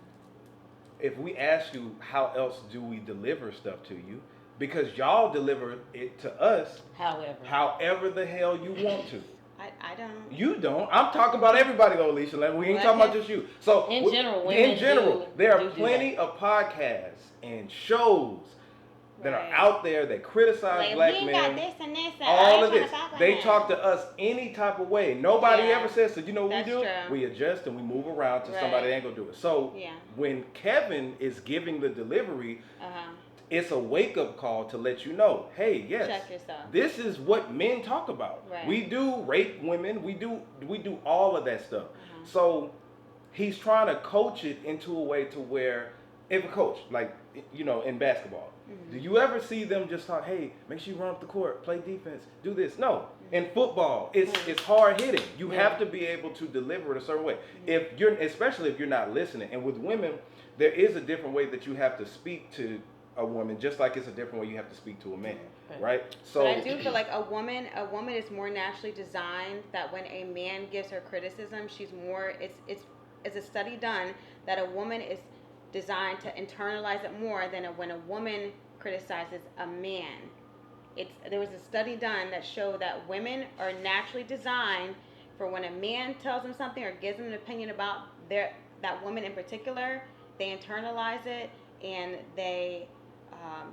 if we ask you how else do we deliver stuff to you, because y'all deliver it to us however the hell you want to. I don't. You don't. I'm talking about everybody though, Alicia. We ain't talking about just you. So in general, women there are plenty of podcasts and shows that are out there that criticize black men. Got this and this and all of this. They talk to us any type of way. Nobody ever says, so you know what we do? True. We adjust and we move around to somebody that ain't gonna do it. So when Kevin is giving the delivery, it's a wake-up call to let you know, hey, yes, check yourself. This is what men talk about. Right. We do rape women. We do all of that stuff. So he's trying to coach it into a way to where, if a coach, like, in basketball, do you ever see them just talk, hey, make sure you run up the court, play defense, do this? No. In football, it's hard hitting. You have to be able to deliver it a certain way. Especially if you're not listening. And with women, there is a different way that you have to speak to a woman, just like it's a different way you have to speak to a man, right? So, but I do feel like a woman is more naturally designed that when a man gives her criticism, she's more. It's a study done that a woman is designed to internalize it more than when a woman criticizes a man. There was a study done that showed that women are naturally designed for when a man tells them something or gives them an opinion about that woman in particular, they internalize it and they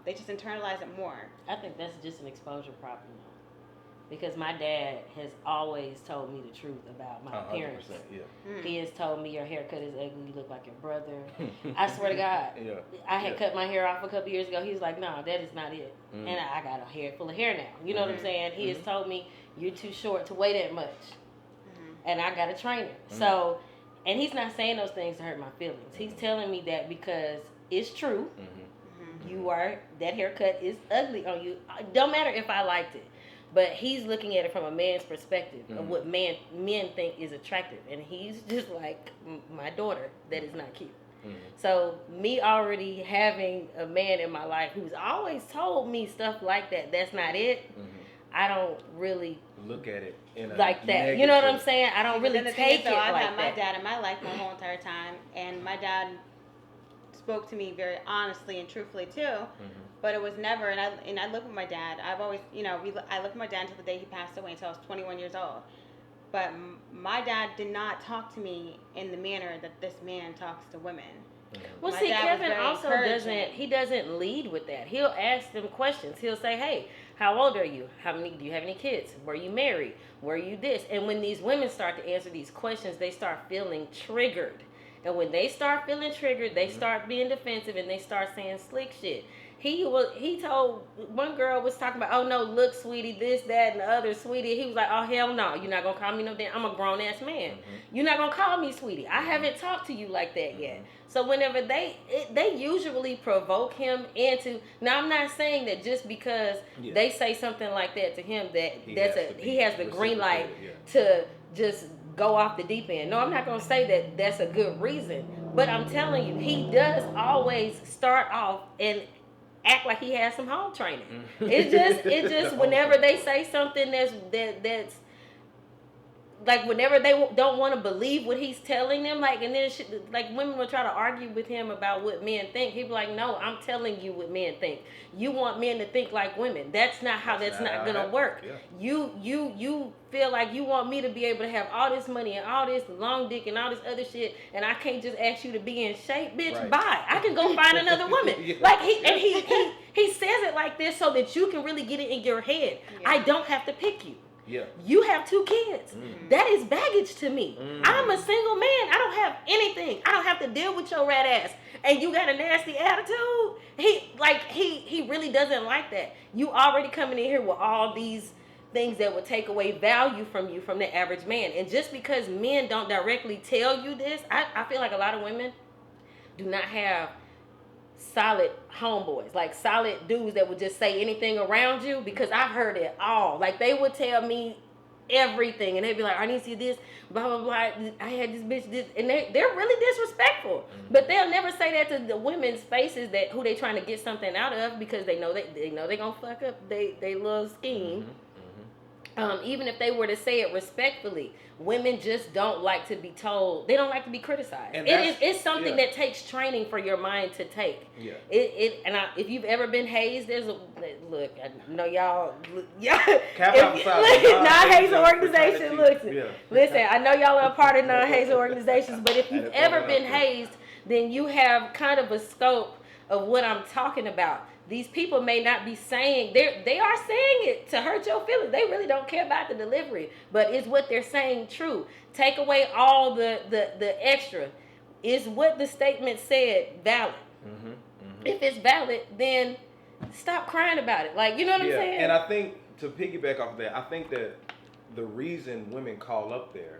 just internalize it more. I think that's just an exposure problem, though. Because my dad has always told me the truth about my appearance. He has told me your haircut is ugly, you look like your brother. I swear to God. I had cut my hair off a couple years ago. He was like, no, that is not it. And I got a hair full of hair now. You know what I'm saying? He has told me, you're too short to weigh that much. And I got a trainer. So, and he's not saying those things to hurt my feelings. He's telling me that because it's true. That haircut is ugly on you. It don't matter if I liked it. But he's looking at it from a man's perspective of what men think is attractive. And he's just like, my daughter, that is not cute. So me already having a man in my life who's always told me stuff like that, that's not it. I don't really look at it in a like that. Negative. You know what I'm saying? I don't really take it like that. I've had my dad in my life my whole entire time. And my dad spoke to me very honestly and truthfully too, but it was never. And I look at my dad. I've always, I looked at my dad until the day he passed away, until I was 21 years old. But my dad did not talk to me in the manner that this man talks to women. Well, see, Kevin also doesn't lead with that. He'll ask them questions. He'll say, hey, how old are you? Do you have any kids? Were you married? Were you this? And when these women start to answer these questions, they start feeling triggered. And when they start feeling triggered, they start being defensive and they start saying slick shit. He told one girl was talking about, oh no, look, sweetie, this, that, and the other, sweetie. He was like, oh hell no, you're not gonna call me no damn. I'm a grown ass man. You're not gonna call me sweetie. I haven't talked to you like that yet. So whenever they usually provoke him into. Now I'm not saying that just because they say something like that to him that he has the green light to just go off the deep end. No, I'm not going to say that that's a good reason. But I'm telling you, he does always start off and act like he has some home training. It's just whenever they say something that's like whenever they don't want to believe what he's telling them, like, and then like women will try to argue with him about what men think. He'd be like, no, I'm telling you what men think. You want men to think like women. That's not how that's not gonna work. Yeah. You feel like you want me to be able to have all this money and all this long dick and all this other shit, and I can't just ask you to be in shape, bitch. Right. Bye. I can go find another woman. Yeah. Like he says it like this so that you can really get it in your head. Yeah. I don't have to pick you. Yeah. You have 2 kids. That is baggage to me. I'm a single man. I don't have anything. I don't have to deal with your rat ass. And you got a nasty attitude. He really doesn't like that. You already coming in here with all these things that would take away value from you from the average man. And just because men don't directly tell you this, I feel like a lot of women do not have solid homeboys, like solid dudes that would just say anything around you, because I've heard it all. Like they would tell me everything and they'd be like, I need to see this, blah blah blah, I had this bitch this, and they're really disrespectful. But they'll never say that to the women's faces that who they trying to get something out of, because they know they gonna fuck up they little scheme. Even if they were to say it respectfully, women just don't like to be told. They don't like to be criticized. And it's something that takes training for your mind to take. Yeah. If you've ever been hazed, there's a look. I know y'all. Non-hazing organization. Listen. I know y'all are a part of non-hazing organizations, but if you've ever been hazed, then you have kind of a scope of what I'm talking about. These people may not be saying, they are saying it to hurt your feelings. They really don't care about the delivery. But is what they're saying true? Take away all the extra. Is what the statement said valid? If it's valid, then stop crying about it. Like, you know what I'm saying? And I think, to piggyback off of that, I think that the reason women call up there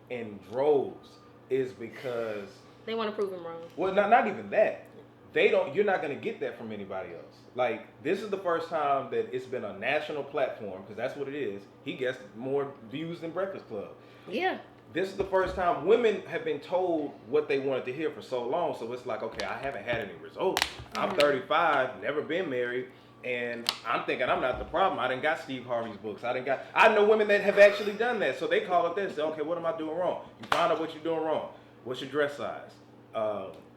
in droves is because they want to prove them wrong. Well, not even that. You're not going to get that from anybody else. Like, this is the first time that it's been a national platform, because that's what it is. He gets more views than Breakfast Club. Yeah. This is the first time women have been told what they wanted to hear for so long. So it's like, okay, I haven't had any results. I'm 35, never been married, and I'm thinking I'm not the problem. I done got Steve Harvey's books. I know women that have actually done that. So they call up there and say, okay, what am I doing wrong? You find out what you're doing wrong. What's your dress size?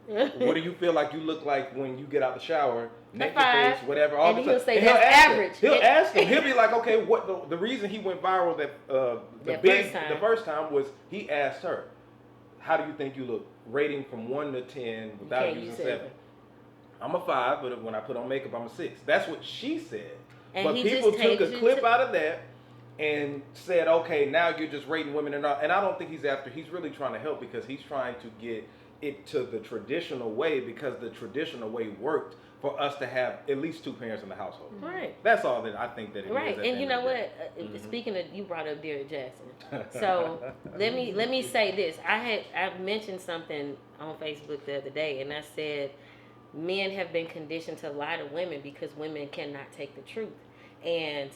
What do you feel like you look like when you get out the shower? Neck your face, whatever. All and he'll say that's average. He'll ask him. He'll be like, okay, what the reason he went viral the first time was he asked her, how do you think you look? Rating from 1 to 10 without using 7. I'm a 5, but when I put on makeup, I'm a 6. That's what she said. And but people took a clip out of that and said, okay, now you're just rating women and I don't think he's really trying to help, because he's trying to get it to the traditional way, because the traditional way worked for us to have at least 2 parents in the household. Right. That's all that I think that it is. Right. And you know what? Speaking of, you brought up Derrick Jackson. So let me say this. I mentioned something on Facebook the other day, and I said men have been conditioned to lie to women because women cannot take the truth. And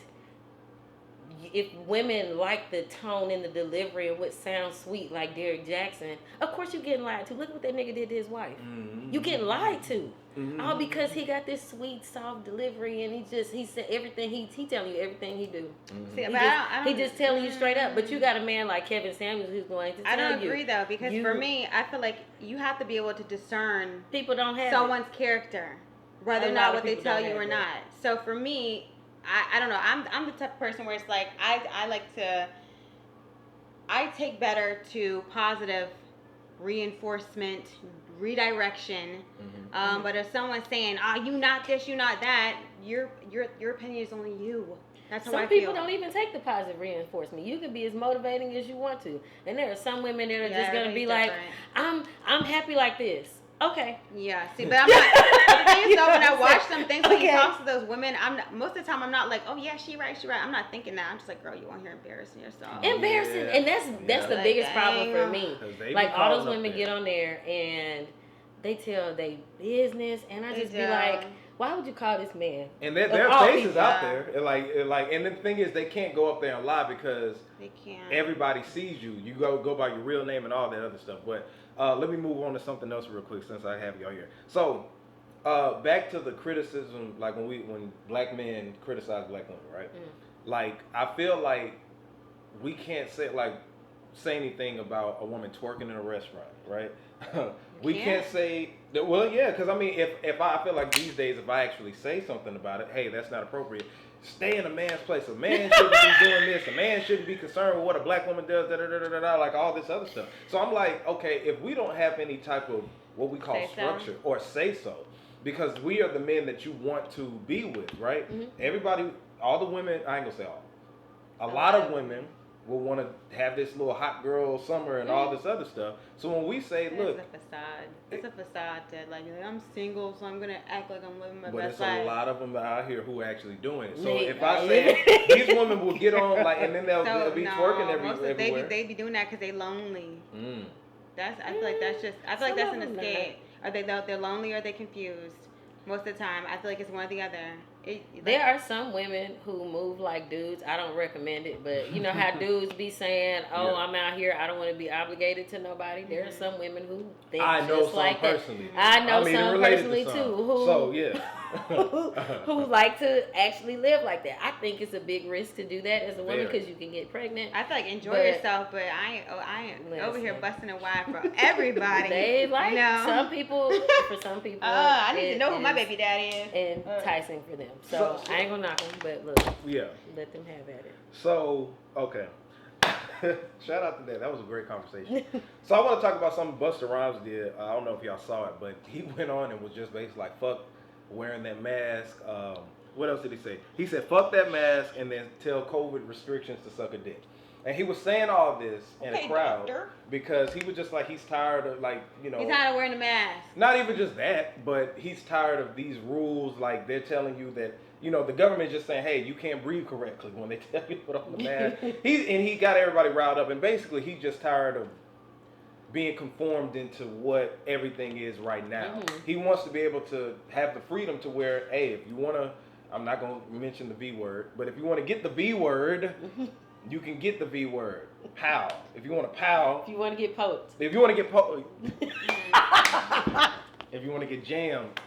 if women like the tone and the delivery and what sounds sweet like Derrick Jackson, of course you getting lied to. Look what that nigga did to his wife. You getting lied to. All because he got this sweet, soft delivery, and he said everything, he telling you everything he do. See, he just telling you straight up. But you got a man like Kevin Samuels who's going to tell you. I don't agree though, because for me, I feel like you have to be able to discern people don't have someone's character, whether or not what they tell you or not. So for me, I don't know. I'm the type of person where it's like I take better to positive reinforcement, redirection. But if someone's saying, "Oh, you not this, you not that," your opinion is only you. That's how I feel. Some people don't even take the positive reinforcement. You can be as motivating as you want to, and there are some women that are just gonna be like, "I'm happy like this." Okay. Yeah. See, but I'm not. The thing is, though, when I watch some things, when he talks to those women, most of the time I'm not like, oh yeah, she right. I'm not thinking that. I'm just like, girl, you want here embarrassing yourself. Embarrassing, and that's the biggest problem for me. Like all those women get on there and they tell their business, and I just be like, why would you call this man? And their faces out there, and the thing is, they can't go up there and lie because they can't. Everybody sees you. You go by your real name and all that other stuff. But let me move on to something else real quick since I have y'all here. So, back to the criticism, like when black men criticize black women, right? Like I feel like we can't say anything about a woman twerking in a restaurant, right? We can't say that. Well, yeah, because I mean, if I feel like these days, if I actually say something about it, hey, that's not appropriate. Stay in a man's place. A man shouldn't be doing this. A man shouldn't be concerned with what a black woman does. Like all this other stuff. So I'm like, okay, if we don't have any type of what we call structure or say so, because we are the men that you want to be with, right? Everybody, all the women, I ain't gonna say all. A lot of women will want to have this little hot girl summer and all this other stuff. So when we say, look, it's a facade. It's a facade that like I'm single, so I'm gonna act like I'm living my but best it's life. a lot of them out here who are actually doing it. So if I say these women will get on and then they'll be twerking everywhere. They be doing that because they lonely. I feel like that's an escape. Are they're lonely or they confused? Most of the time, I feel like it's one or the other. There are some women who move like dudes. I don't recommend it, but you know how dudes be saying, "Oh, I'm out here. I don't want to be obligated to nobody." There are some women who think just like that. I know some personally too. Who like to actually live like that. I think it's a big risk to do that as a woman because you can get pregnant. I feel like enjoy yourself, but I ain't over here busting a wine for everybody. They like some people. For some people, I need to know who my baby daddy is. Enticing for them. So I ain't gonna knock them, but look, let them have at it. So okay. Shout out to that. That was a great conversation. So I want to talk about something Busta Rhymes did. I don't know if y'all saw it, but he went on and was just basically like, fuck wearing that mask. What else did he say? He said, fuck that mask and then tell COVID restrictions to suck a dick. And he was saying all this in a crowd because he was just like, he's tired of he's tired of wearing a mask. Not even just that, but he's tired of these rules. Like they're telling you that, the government's just saying, hey, you can't breathe correctly when they tell you to put on the mask. He got everybody riled up. And basically, he's just tired of being conformed into what everything is right now. He wants to be able to have the freedom to where, hey, if you want to, I'm not going to mention the V word, but if you want to get the V word, you can get the V word. Pow. If you want to pow. If you want to get poked. If you want to get poked. If you want to get jammed.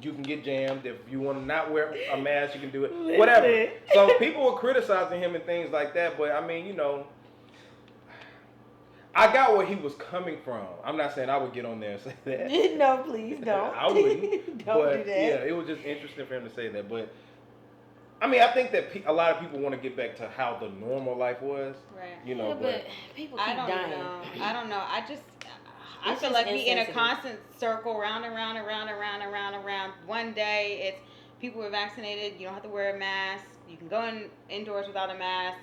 You can get jammed. If you want to not wear a mask, you can do it. Whatever. So people were criticizing him and things like that. But I mean, I got where he was coming from. I'm not saying I would get on there and say that. No, please don't. I wouldn't. Don't do that. Yeah, it was just interesting for him to say that. But I mean, I think that a lot of people want to get back to how the normal life was. Right. But people keep dying. I don't know. I feel like we in a constant circle, round and round and round and round and round and round. One day it's people are vaccinated, you don't have to wear a mask, you can go indoors without a mask.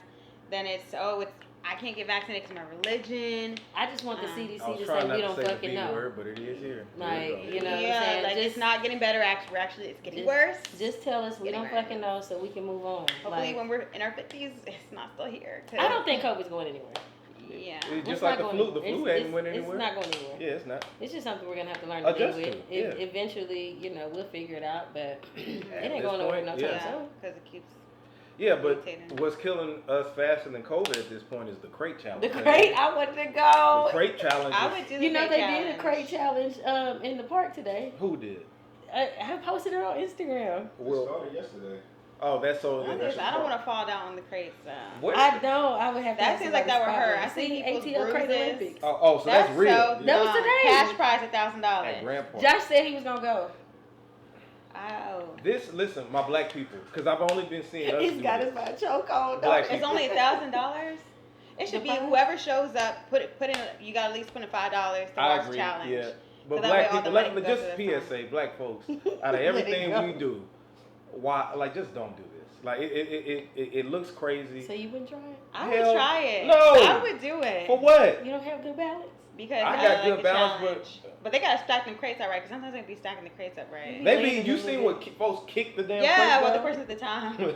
Then it's I can't get vaccinated because of my religion. I just want the CDC to say we don't fucking know. Word, but it is here. Like, what I'm saying? Like it's not getting better. Actually, it's getting worse. Just tell us we don't fucking know so we can move on. Hopefully, when we're in our 50s, it's not still here. I don't think COVID's going anywhere. Yeah. It's just like the flu. The flu hasn't went anywhere. It's not going anywhere. Yeah, it's not. It's just something we're going to have to learn to live with. Yeah. Eventually, we'll figure it out, but it ain't going nowhere no time soon. Because it keeps... Yeah, but what's killing us faster than COVID at this point is the crate challenge. The crate? I wanted to go. The crate challenge. I would do the crate they challenge. did a crate challenge in the park today. Who did? I posted it on Instagram. It started yesterday. Oh, that's so. I don't want to fall down on the crates. I don't. I would have to. That seems like that would hurt. I see people's ATL Crate bruises. Olympics. Oh, so that's real. So that was today. Cash prize $1,000. At Grand Park. Josh said he was gonna go. Oh. Listen, my black people, because I've only been seeing us. He's got his choke on. It's only $1,000. It should be whoever shows up. Put in. You got to at least put in $5 to watch the challenge. Yeah, but So black that way people, just PSA, black folks, out of everything we do, why? Like, just don't do this. Like, it looks crazy. So you wouldn't try it? I would try it. No. I would do it. For what? You don't have good balance. Because I got good the balance, challenge. But they gotta stack them crates up right. Because sometimes they be stacking the crates up right. You seen what folks kick the damn? Yeah, well, the person at the time. Where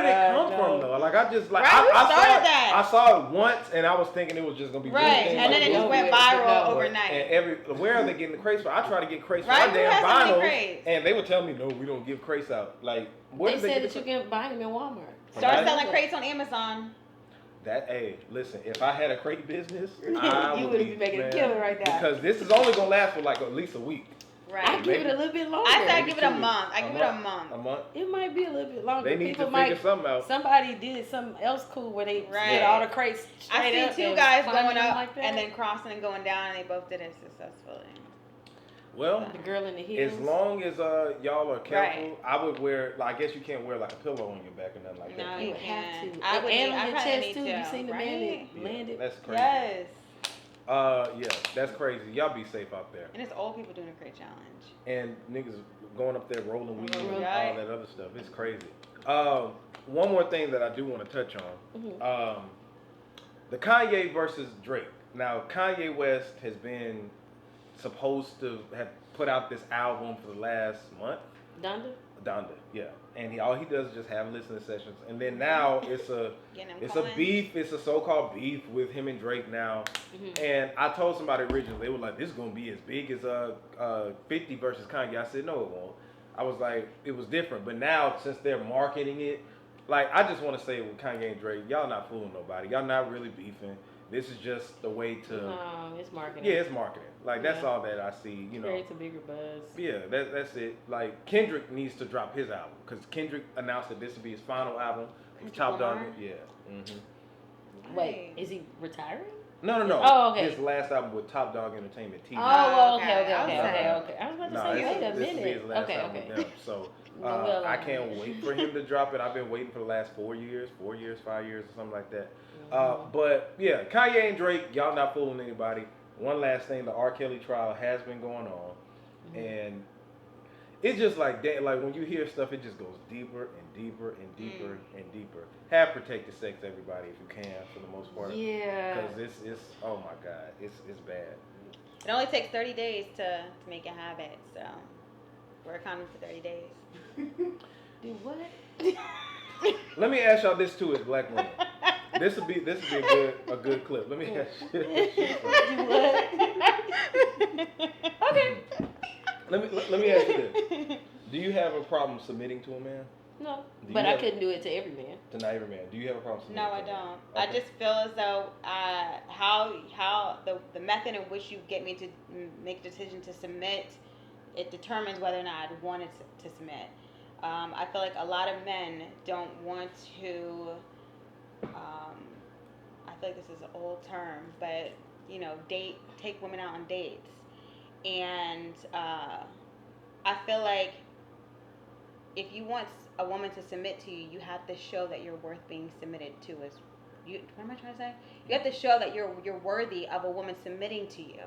did it come from though? Like I just like I saw it once and I was thinking it was just gonna be right, and then it just went viral overnight. And where are they getting the crates from? I try to get crates from right, my damn vinyls, and they would tell me no, we don't give crates out. Like they said that you can buy them in Walmart. Start selling crates on Amazon. Hey, listen, if I had a crate business, I You would wouldn't be making a killing right now. Because this is only gonna last for like at least a week. Right. I give it a little bit longer. I say I Maybe give it a 2 weeks. month. I give it a month. A month. It might be a little bit longer. They need People to might, figure something out. Somebody did something else cool where they Right. did all the crates I straight up. see two and guys climbing going them up like that. and then crossing and going down, and they both did it successfully. Well, The girl in the heels. as long as y'all are careful, Right. I would wear. Like, I guess you can't wear like a pillow on your back or nothing like No, that. You you have can't. to. I would and need- on I your probably chest need too. to, You seen the right? man that Yeah, landed? that's crazy. Yes. Yeah, that's crazy. Y'all be safe out there. And it's old people doing a crate challenge. And niggas going up there rolling weed and all Right. that other stuff. It's crazy. One more thing that I do want to touch on. Mhm. The Kanye versus Drake. Now, Kanye West has been supposed to have put out this album for the last month. Donda, yeah. And all he does is just have listening sessions. And then now it's a beef. It's a so-called beef with him and Drake now. And I told somebody originally, they were like, this is going to be as big as 50 versus Kanye. I said, no, it won't. I was like, it was different. But now, since they're marketing it, like, I just want to say with Kanye and Drake, y'all not fooling nobody. Y'all not really beefing. This is just the way to... No, it's marketing. Yeah, it's marketing. Like, that's Yeah. all that I see, you know. Creates a bigger buzz. Yeah, that's it. Like, Kendrick needs to drop his album because Kendrick announced that this would be his final album with Kendrick Top Dog. Lamar? Yeah. Wait, is he retiring? No. Oh, okay. His last album with Top Dog Entertainment TV. Oh, okay. okay. I was I was about to say, wait a this will be minute. his last Okay, album okay. with them. So Well, I can't wait for him to drop it. I've been waiting for the last 4 years, 5 years, or something like that. But yeah, Kanye and Drake, y'all not fooling anybody. One last thing, the R. Kelly trial has been going on, and it's just like that. Like when you hear stuff, it just goes deeper and deeper and deeper and deeper. Have protected sex, everybody, if you can, for the most part. Yeah. Because it's oh my god, it's bad. It only takes 30 days to make a habit, so we're accounting for 30 days. Do what? Let me ask y'all this too, as black women. This would be a good clip. Let me ask you. Do what? Okay. Let me ask you this. Do you have a problem submitting to a man? No, Do but you I have- couldn't do it to every man. To not every man. Do you have a problem submitting? No, to I a man? don't. I Okay. just feel as though how the method in which you get me to make a decision to submit, it determines whether or not I'd want it to submit. I feel like a lot of men don't want to. I feel like this is an old term, but take women out on dates, and I feel like if you want a woman to submit to you, you have to show that you're worth being submitted to. What am I trying to say? You have to show that you're worthy of a woman submitting to you.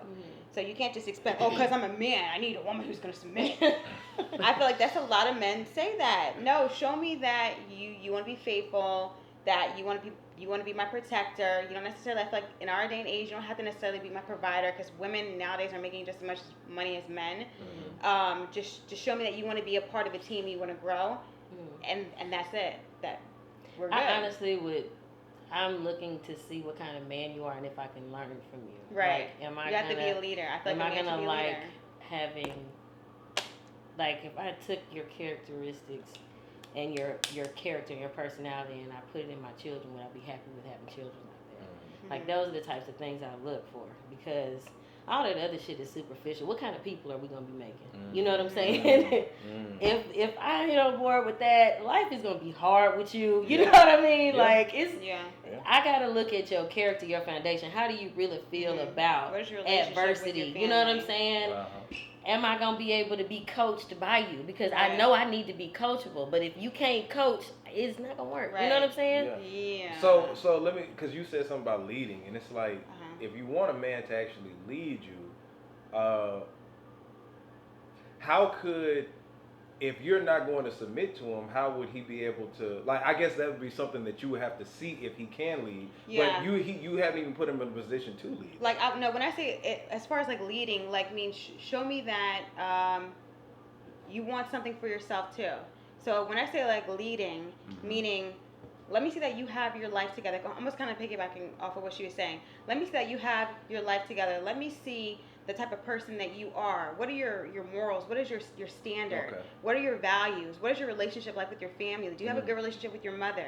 So you can't just expect, because I'm a man, I need a woman who's going to submit. I feel like that's a lot of men say that. No, show me that you want to be faithful, that you want to be my protector. You don't necessarily, I feel like in our day and age, you don't have to necessarily be my provider, because women nowadays are making just as much money as men. Just show me that you want to be a part of a team, you want to grow, and that's it. That we're good. I honestly I'm looking to see what kind of man you are and if I can learn from you. Right. Like, am I you have to be a leader. I feel am like I a man should gonna be a like leader. having, like, if I took your characteristics and your character and your personality and I put it in my children, would I be happy with having children like that? Like, those are the types of things I look for, because all that other shit is superficial. What kind of people are we gonna be making? You know what I'm saying? If I get on board with that, life is gonna be hard with you. You know what I mean? Yeah. Like I gotta look at your character, your foundation. How do you really feel about What is your relationship with adversity? your You know what I'm family? saying? Am I gonna be able to be coached by you? Because I Right. know I need to be coachable. But if you can't coach, it's not gonna work. You know what I'm saying? Yeah. So let me, because you said something about leading, and it's like, Uh-huh. if you want a man to actually lead you, how could, if you're not going to submit to him, how would he be able to, like, I guess that would be something that you would have to see if he can lead. Yeah. But you haven't even put him in a position to lead. Like, no, when I say it, as far as like leading, like, means show me that you want something for yourself too. So when I say like leading, meaning, let me see that you have your life together. Almost kind of piggybacking off of what she was saying. Let me see that you have your life together. Let me see the type of person that you are. What are your morals? What is your standard? Okay. What are your values? What is your relationship like with your family? Do you have a good relationship with your mother?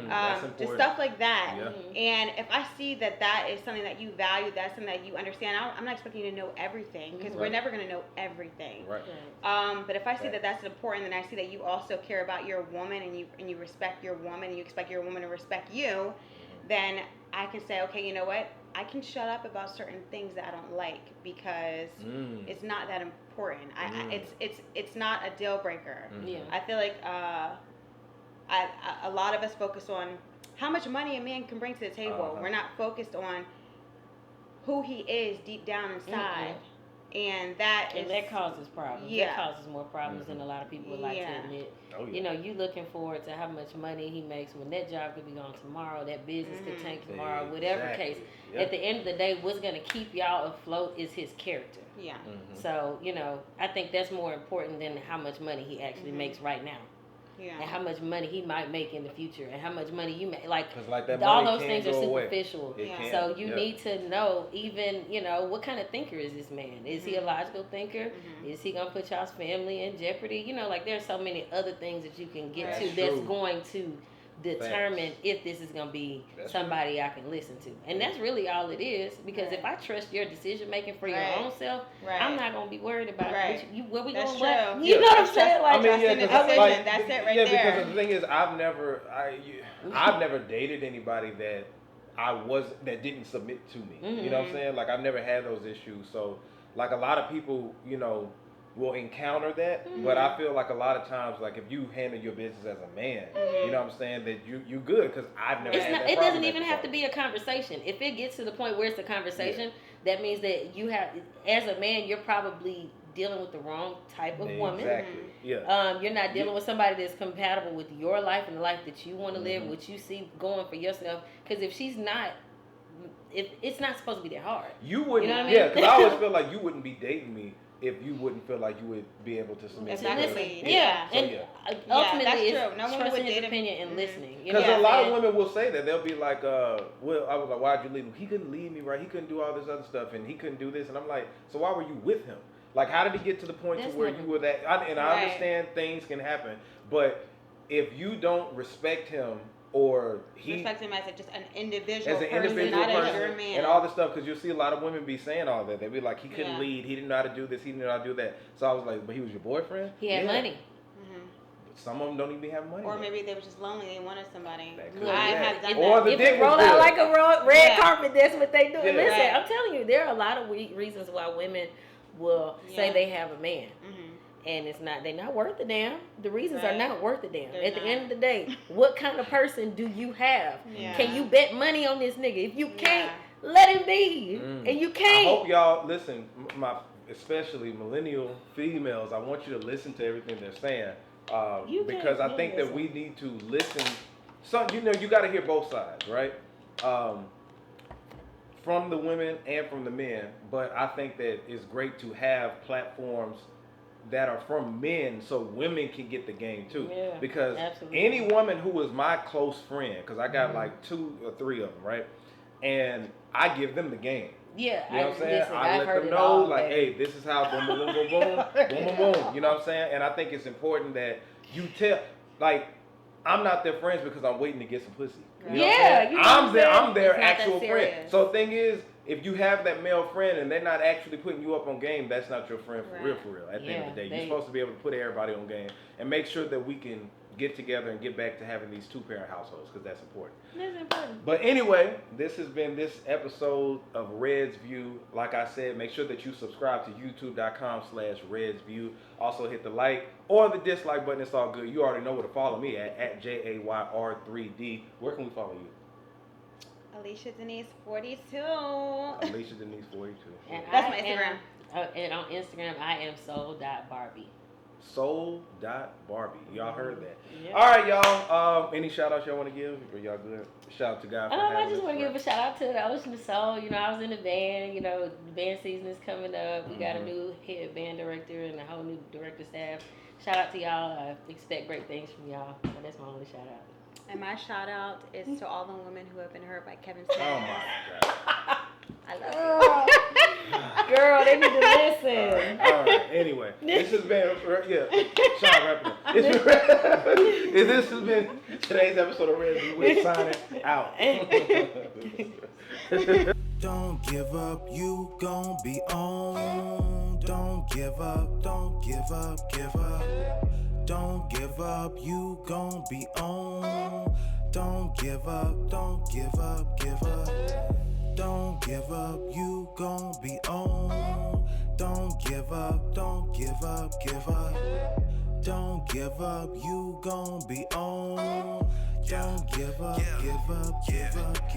That's Just important. stuff like that. Yeah. And if I see that is something that you value, that's something that you understand, I'm not expecting you to know everything, because we're Right. never going to know everything. Right. But if I see that that's important, and I see that you also care about your woman, and you respect your woman, and you expect your woman to respect you, then I can say, okay, you know what? I can shut up about certain things that I don't like, because it's not that important. It's not a deal breaker. Yeah. I feel like a lot of us focus on how much money a man can bring to the table. We're not focused on who he is deep down inside. And that causes problems. Yeah. That causes more problems than a lot of people would like to admit. Oh, yeah. You know, you looking forward to how much money he makes when that job could be gone tomorrow, that business could tank tomorrow, whatever case. Yeah. At the end of the day, what's going to keep y'all afloat is his character. Yeah. So, you know, I think that's more important than how much money he actually makes right now. Yeah. And how much money he might make in the future, and how much money you make. Like, 'Cause like that all money those can't things are go away. superficial. It can't. So you need to know, even, you know, what kind of thinker is this man? Is he a logical thinker? Is he gonna put y'all's family in jeopardy? You know, like, there's so many other things that you can get That's to that's true. going to determine if this is gonna be somebody I can listen to. And that's really all it is, because if I trust your decision making for your own self, I'm not gonna be worried about where we That's going. true. You know what I'm saying? Like, I mean, yeah, trusting the 'cause decision, like, that's it right yeah, there. because the thing is, I've never dated anybody that that didn't submit to me. You know what I'm saying? Like, I've never had those issues. So, like, a lot of people, you know, will encounter that, but I feel like a lot of times, like, if you handle your business as a man, you know what I'm saying, that you good, because I've never had that it problem doesn't even at have to the be a conversation. If it gets to the point where it's a conversation, that means that you have, as a man, you're probably dealing with the wrong type of woman. Exactly. Yeah. You're not dealing with somebody that's compatible with your life and the life that you want to live, what you see going for yourself. Because if she's not, it's not supposed to be that hard. You wouldn't, You know what I mean? yeah, because I always feel like you wouldn't be dating me if you wouldn't feel like you would be able to submit. Exactly. Yeah. So, And yeah. ultimately, that's true. it's No one trusting would his date opinion and listening. You Because know a what lot I'm of saying? women will say that. They'll be like, well, I was like, why'd you leave him? He couldn't leave me, right? He couldn't do all this other stuff, and he couldn't do this. And I'm like, so why were you with him? Like, how did he get to the point That's to where never- you were that? I understand things can happen, but if you don't respect him, or he Respect him as just an individual as an person, individual not as your person, man. and all this stuff, because you'll see a lot of women be saying all that. They'll be like, he couldn't Yeah. lead, he didn't know how to do this, he didn't know how to do that. So I was like, but he was your boyfriend? He had Yeah. money. Some of them don't even have money. Or yet. maybe they were just lonely. They wanted somebody. That could Look, be I that. have done Or that. the If dick it was roll out good. like a red Yeah. carpet, that's what they do. Yeah. Listen, Right. I'm telling you, there are a lot of reasons why women will say Yeah. they have a man. And they're not worth a damn. The reasons are Right. not worth a damn. They're At the not. end of the day, what kind of person do you have? Yeah. Can you bet money on this nigga? If you can't, let him be. And you I can't. hope y'all listen, especially millennial females. I want you to listen to everything they're saying, because I think that we need to listen. You got to hear both sides, right? From the women and from the men. But I think that it's great to have platforms that are from men, so women can get the game too. Yeah, because absolutely. any woman who is my close friend, because I got like 2 or 3 of them, right? And I give them the game. Yeah, You know what I'm saying? listen, I I've let heard them it know, all, like, babe. hey, this is how boom, boom, boom, boom, boom, boom, boom, boom. You know what I'm saying? And I think it's important that you tell, like, I'm not their friends because I'm waiting to get some pussy. You know what I'm saying? you know what I'm saying? I'm their It's not that actual friend. serious. So the thing is, if you have that male friend and they're not actually putting you up on game, that's not your friend for real. At the end of the day, you're supposed to be able to put everybody on game and make sure that we can get together and get back to having these 2-parent households, because that's important. That's important. But anyway, this has been this episode of Red's View. Like I said, make sure that you subscribe to youtube.com/Red's View. Also hit the like or the dislike button. It's all good. You already know where to follow me at JAYR3D. Where can we follow you? Alicia Denise 42. Alicia Denise 42. And That's I my Instagram. And on Instagram, I am soul.barbie. Soul.Barbie. Y'all heard that. Yeah. All right, y'all. Any shout outs y'all want to give? Are y'all good? Shout out to God for having I just us want to for- give a shout out to the Ocean of Soul. You know, I was in the band. You know, the band season is coming up. We got a new head band director and a whole new director staff. Shout out to y'all. I expect great things from y'all. So that's my only shout out. And my shout out is to all the women who have been hurt by Kevin Smith. Oh my God. I love you. Girl, girl. They need to listen. All right. Anyway, this has been Sean wrapping up. This has been today's episode of Red. We're signing out. Don't give up, you gon' be on. Don't give up, don't give up, give up. Don't give up, you gon' be on. Don't give up, don't give up, give up. Don't give up, you gon' be on. Don't give up, don't give up, give up. Don't give up, you gon' be on. Don't give up, give up, give up.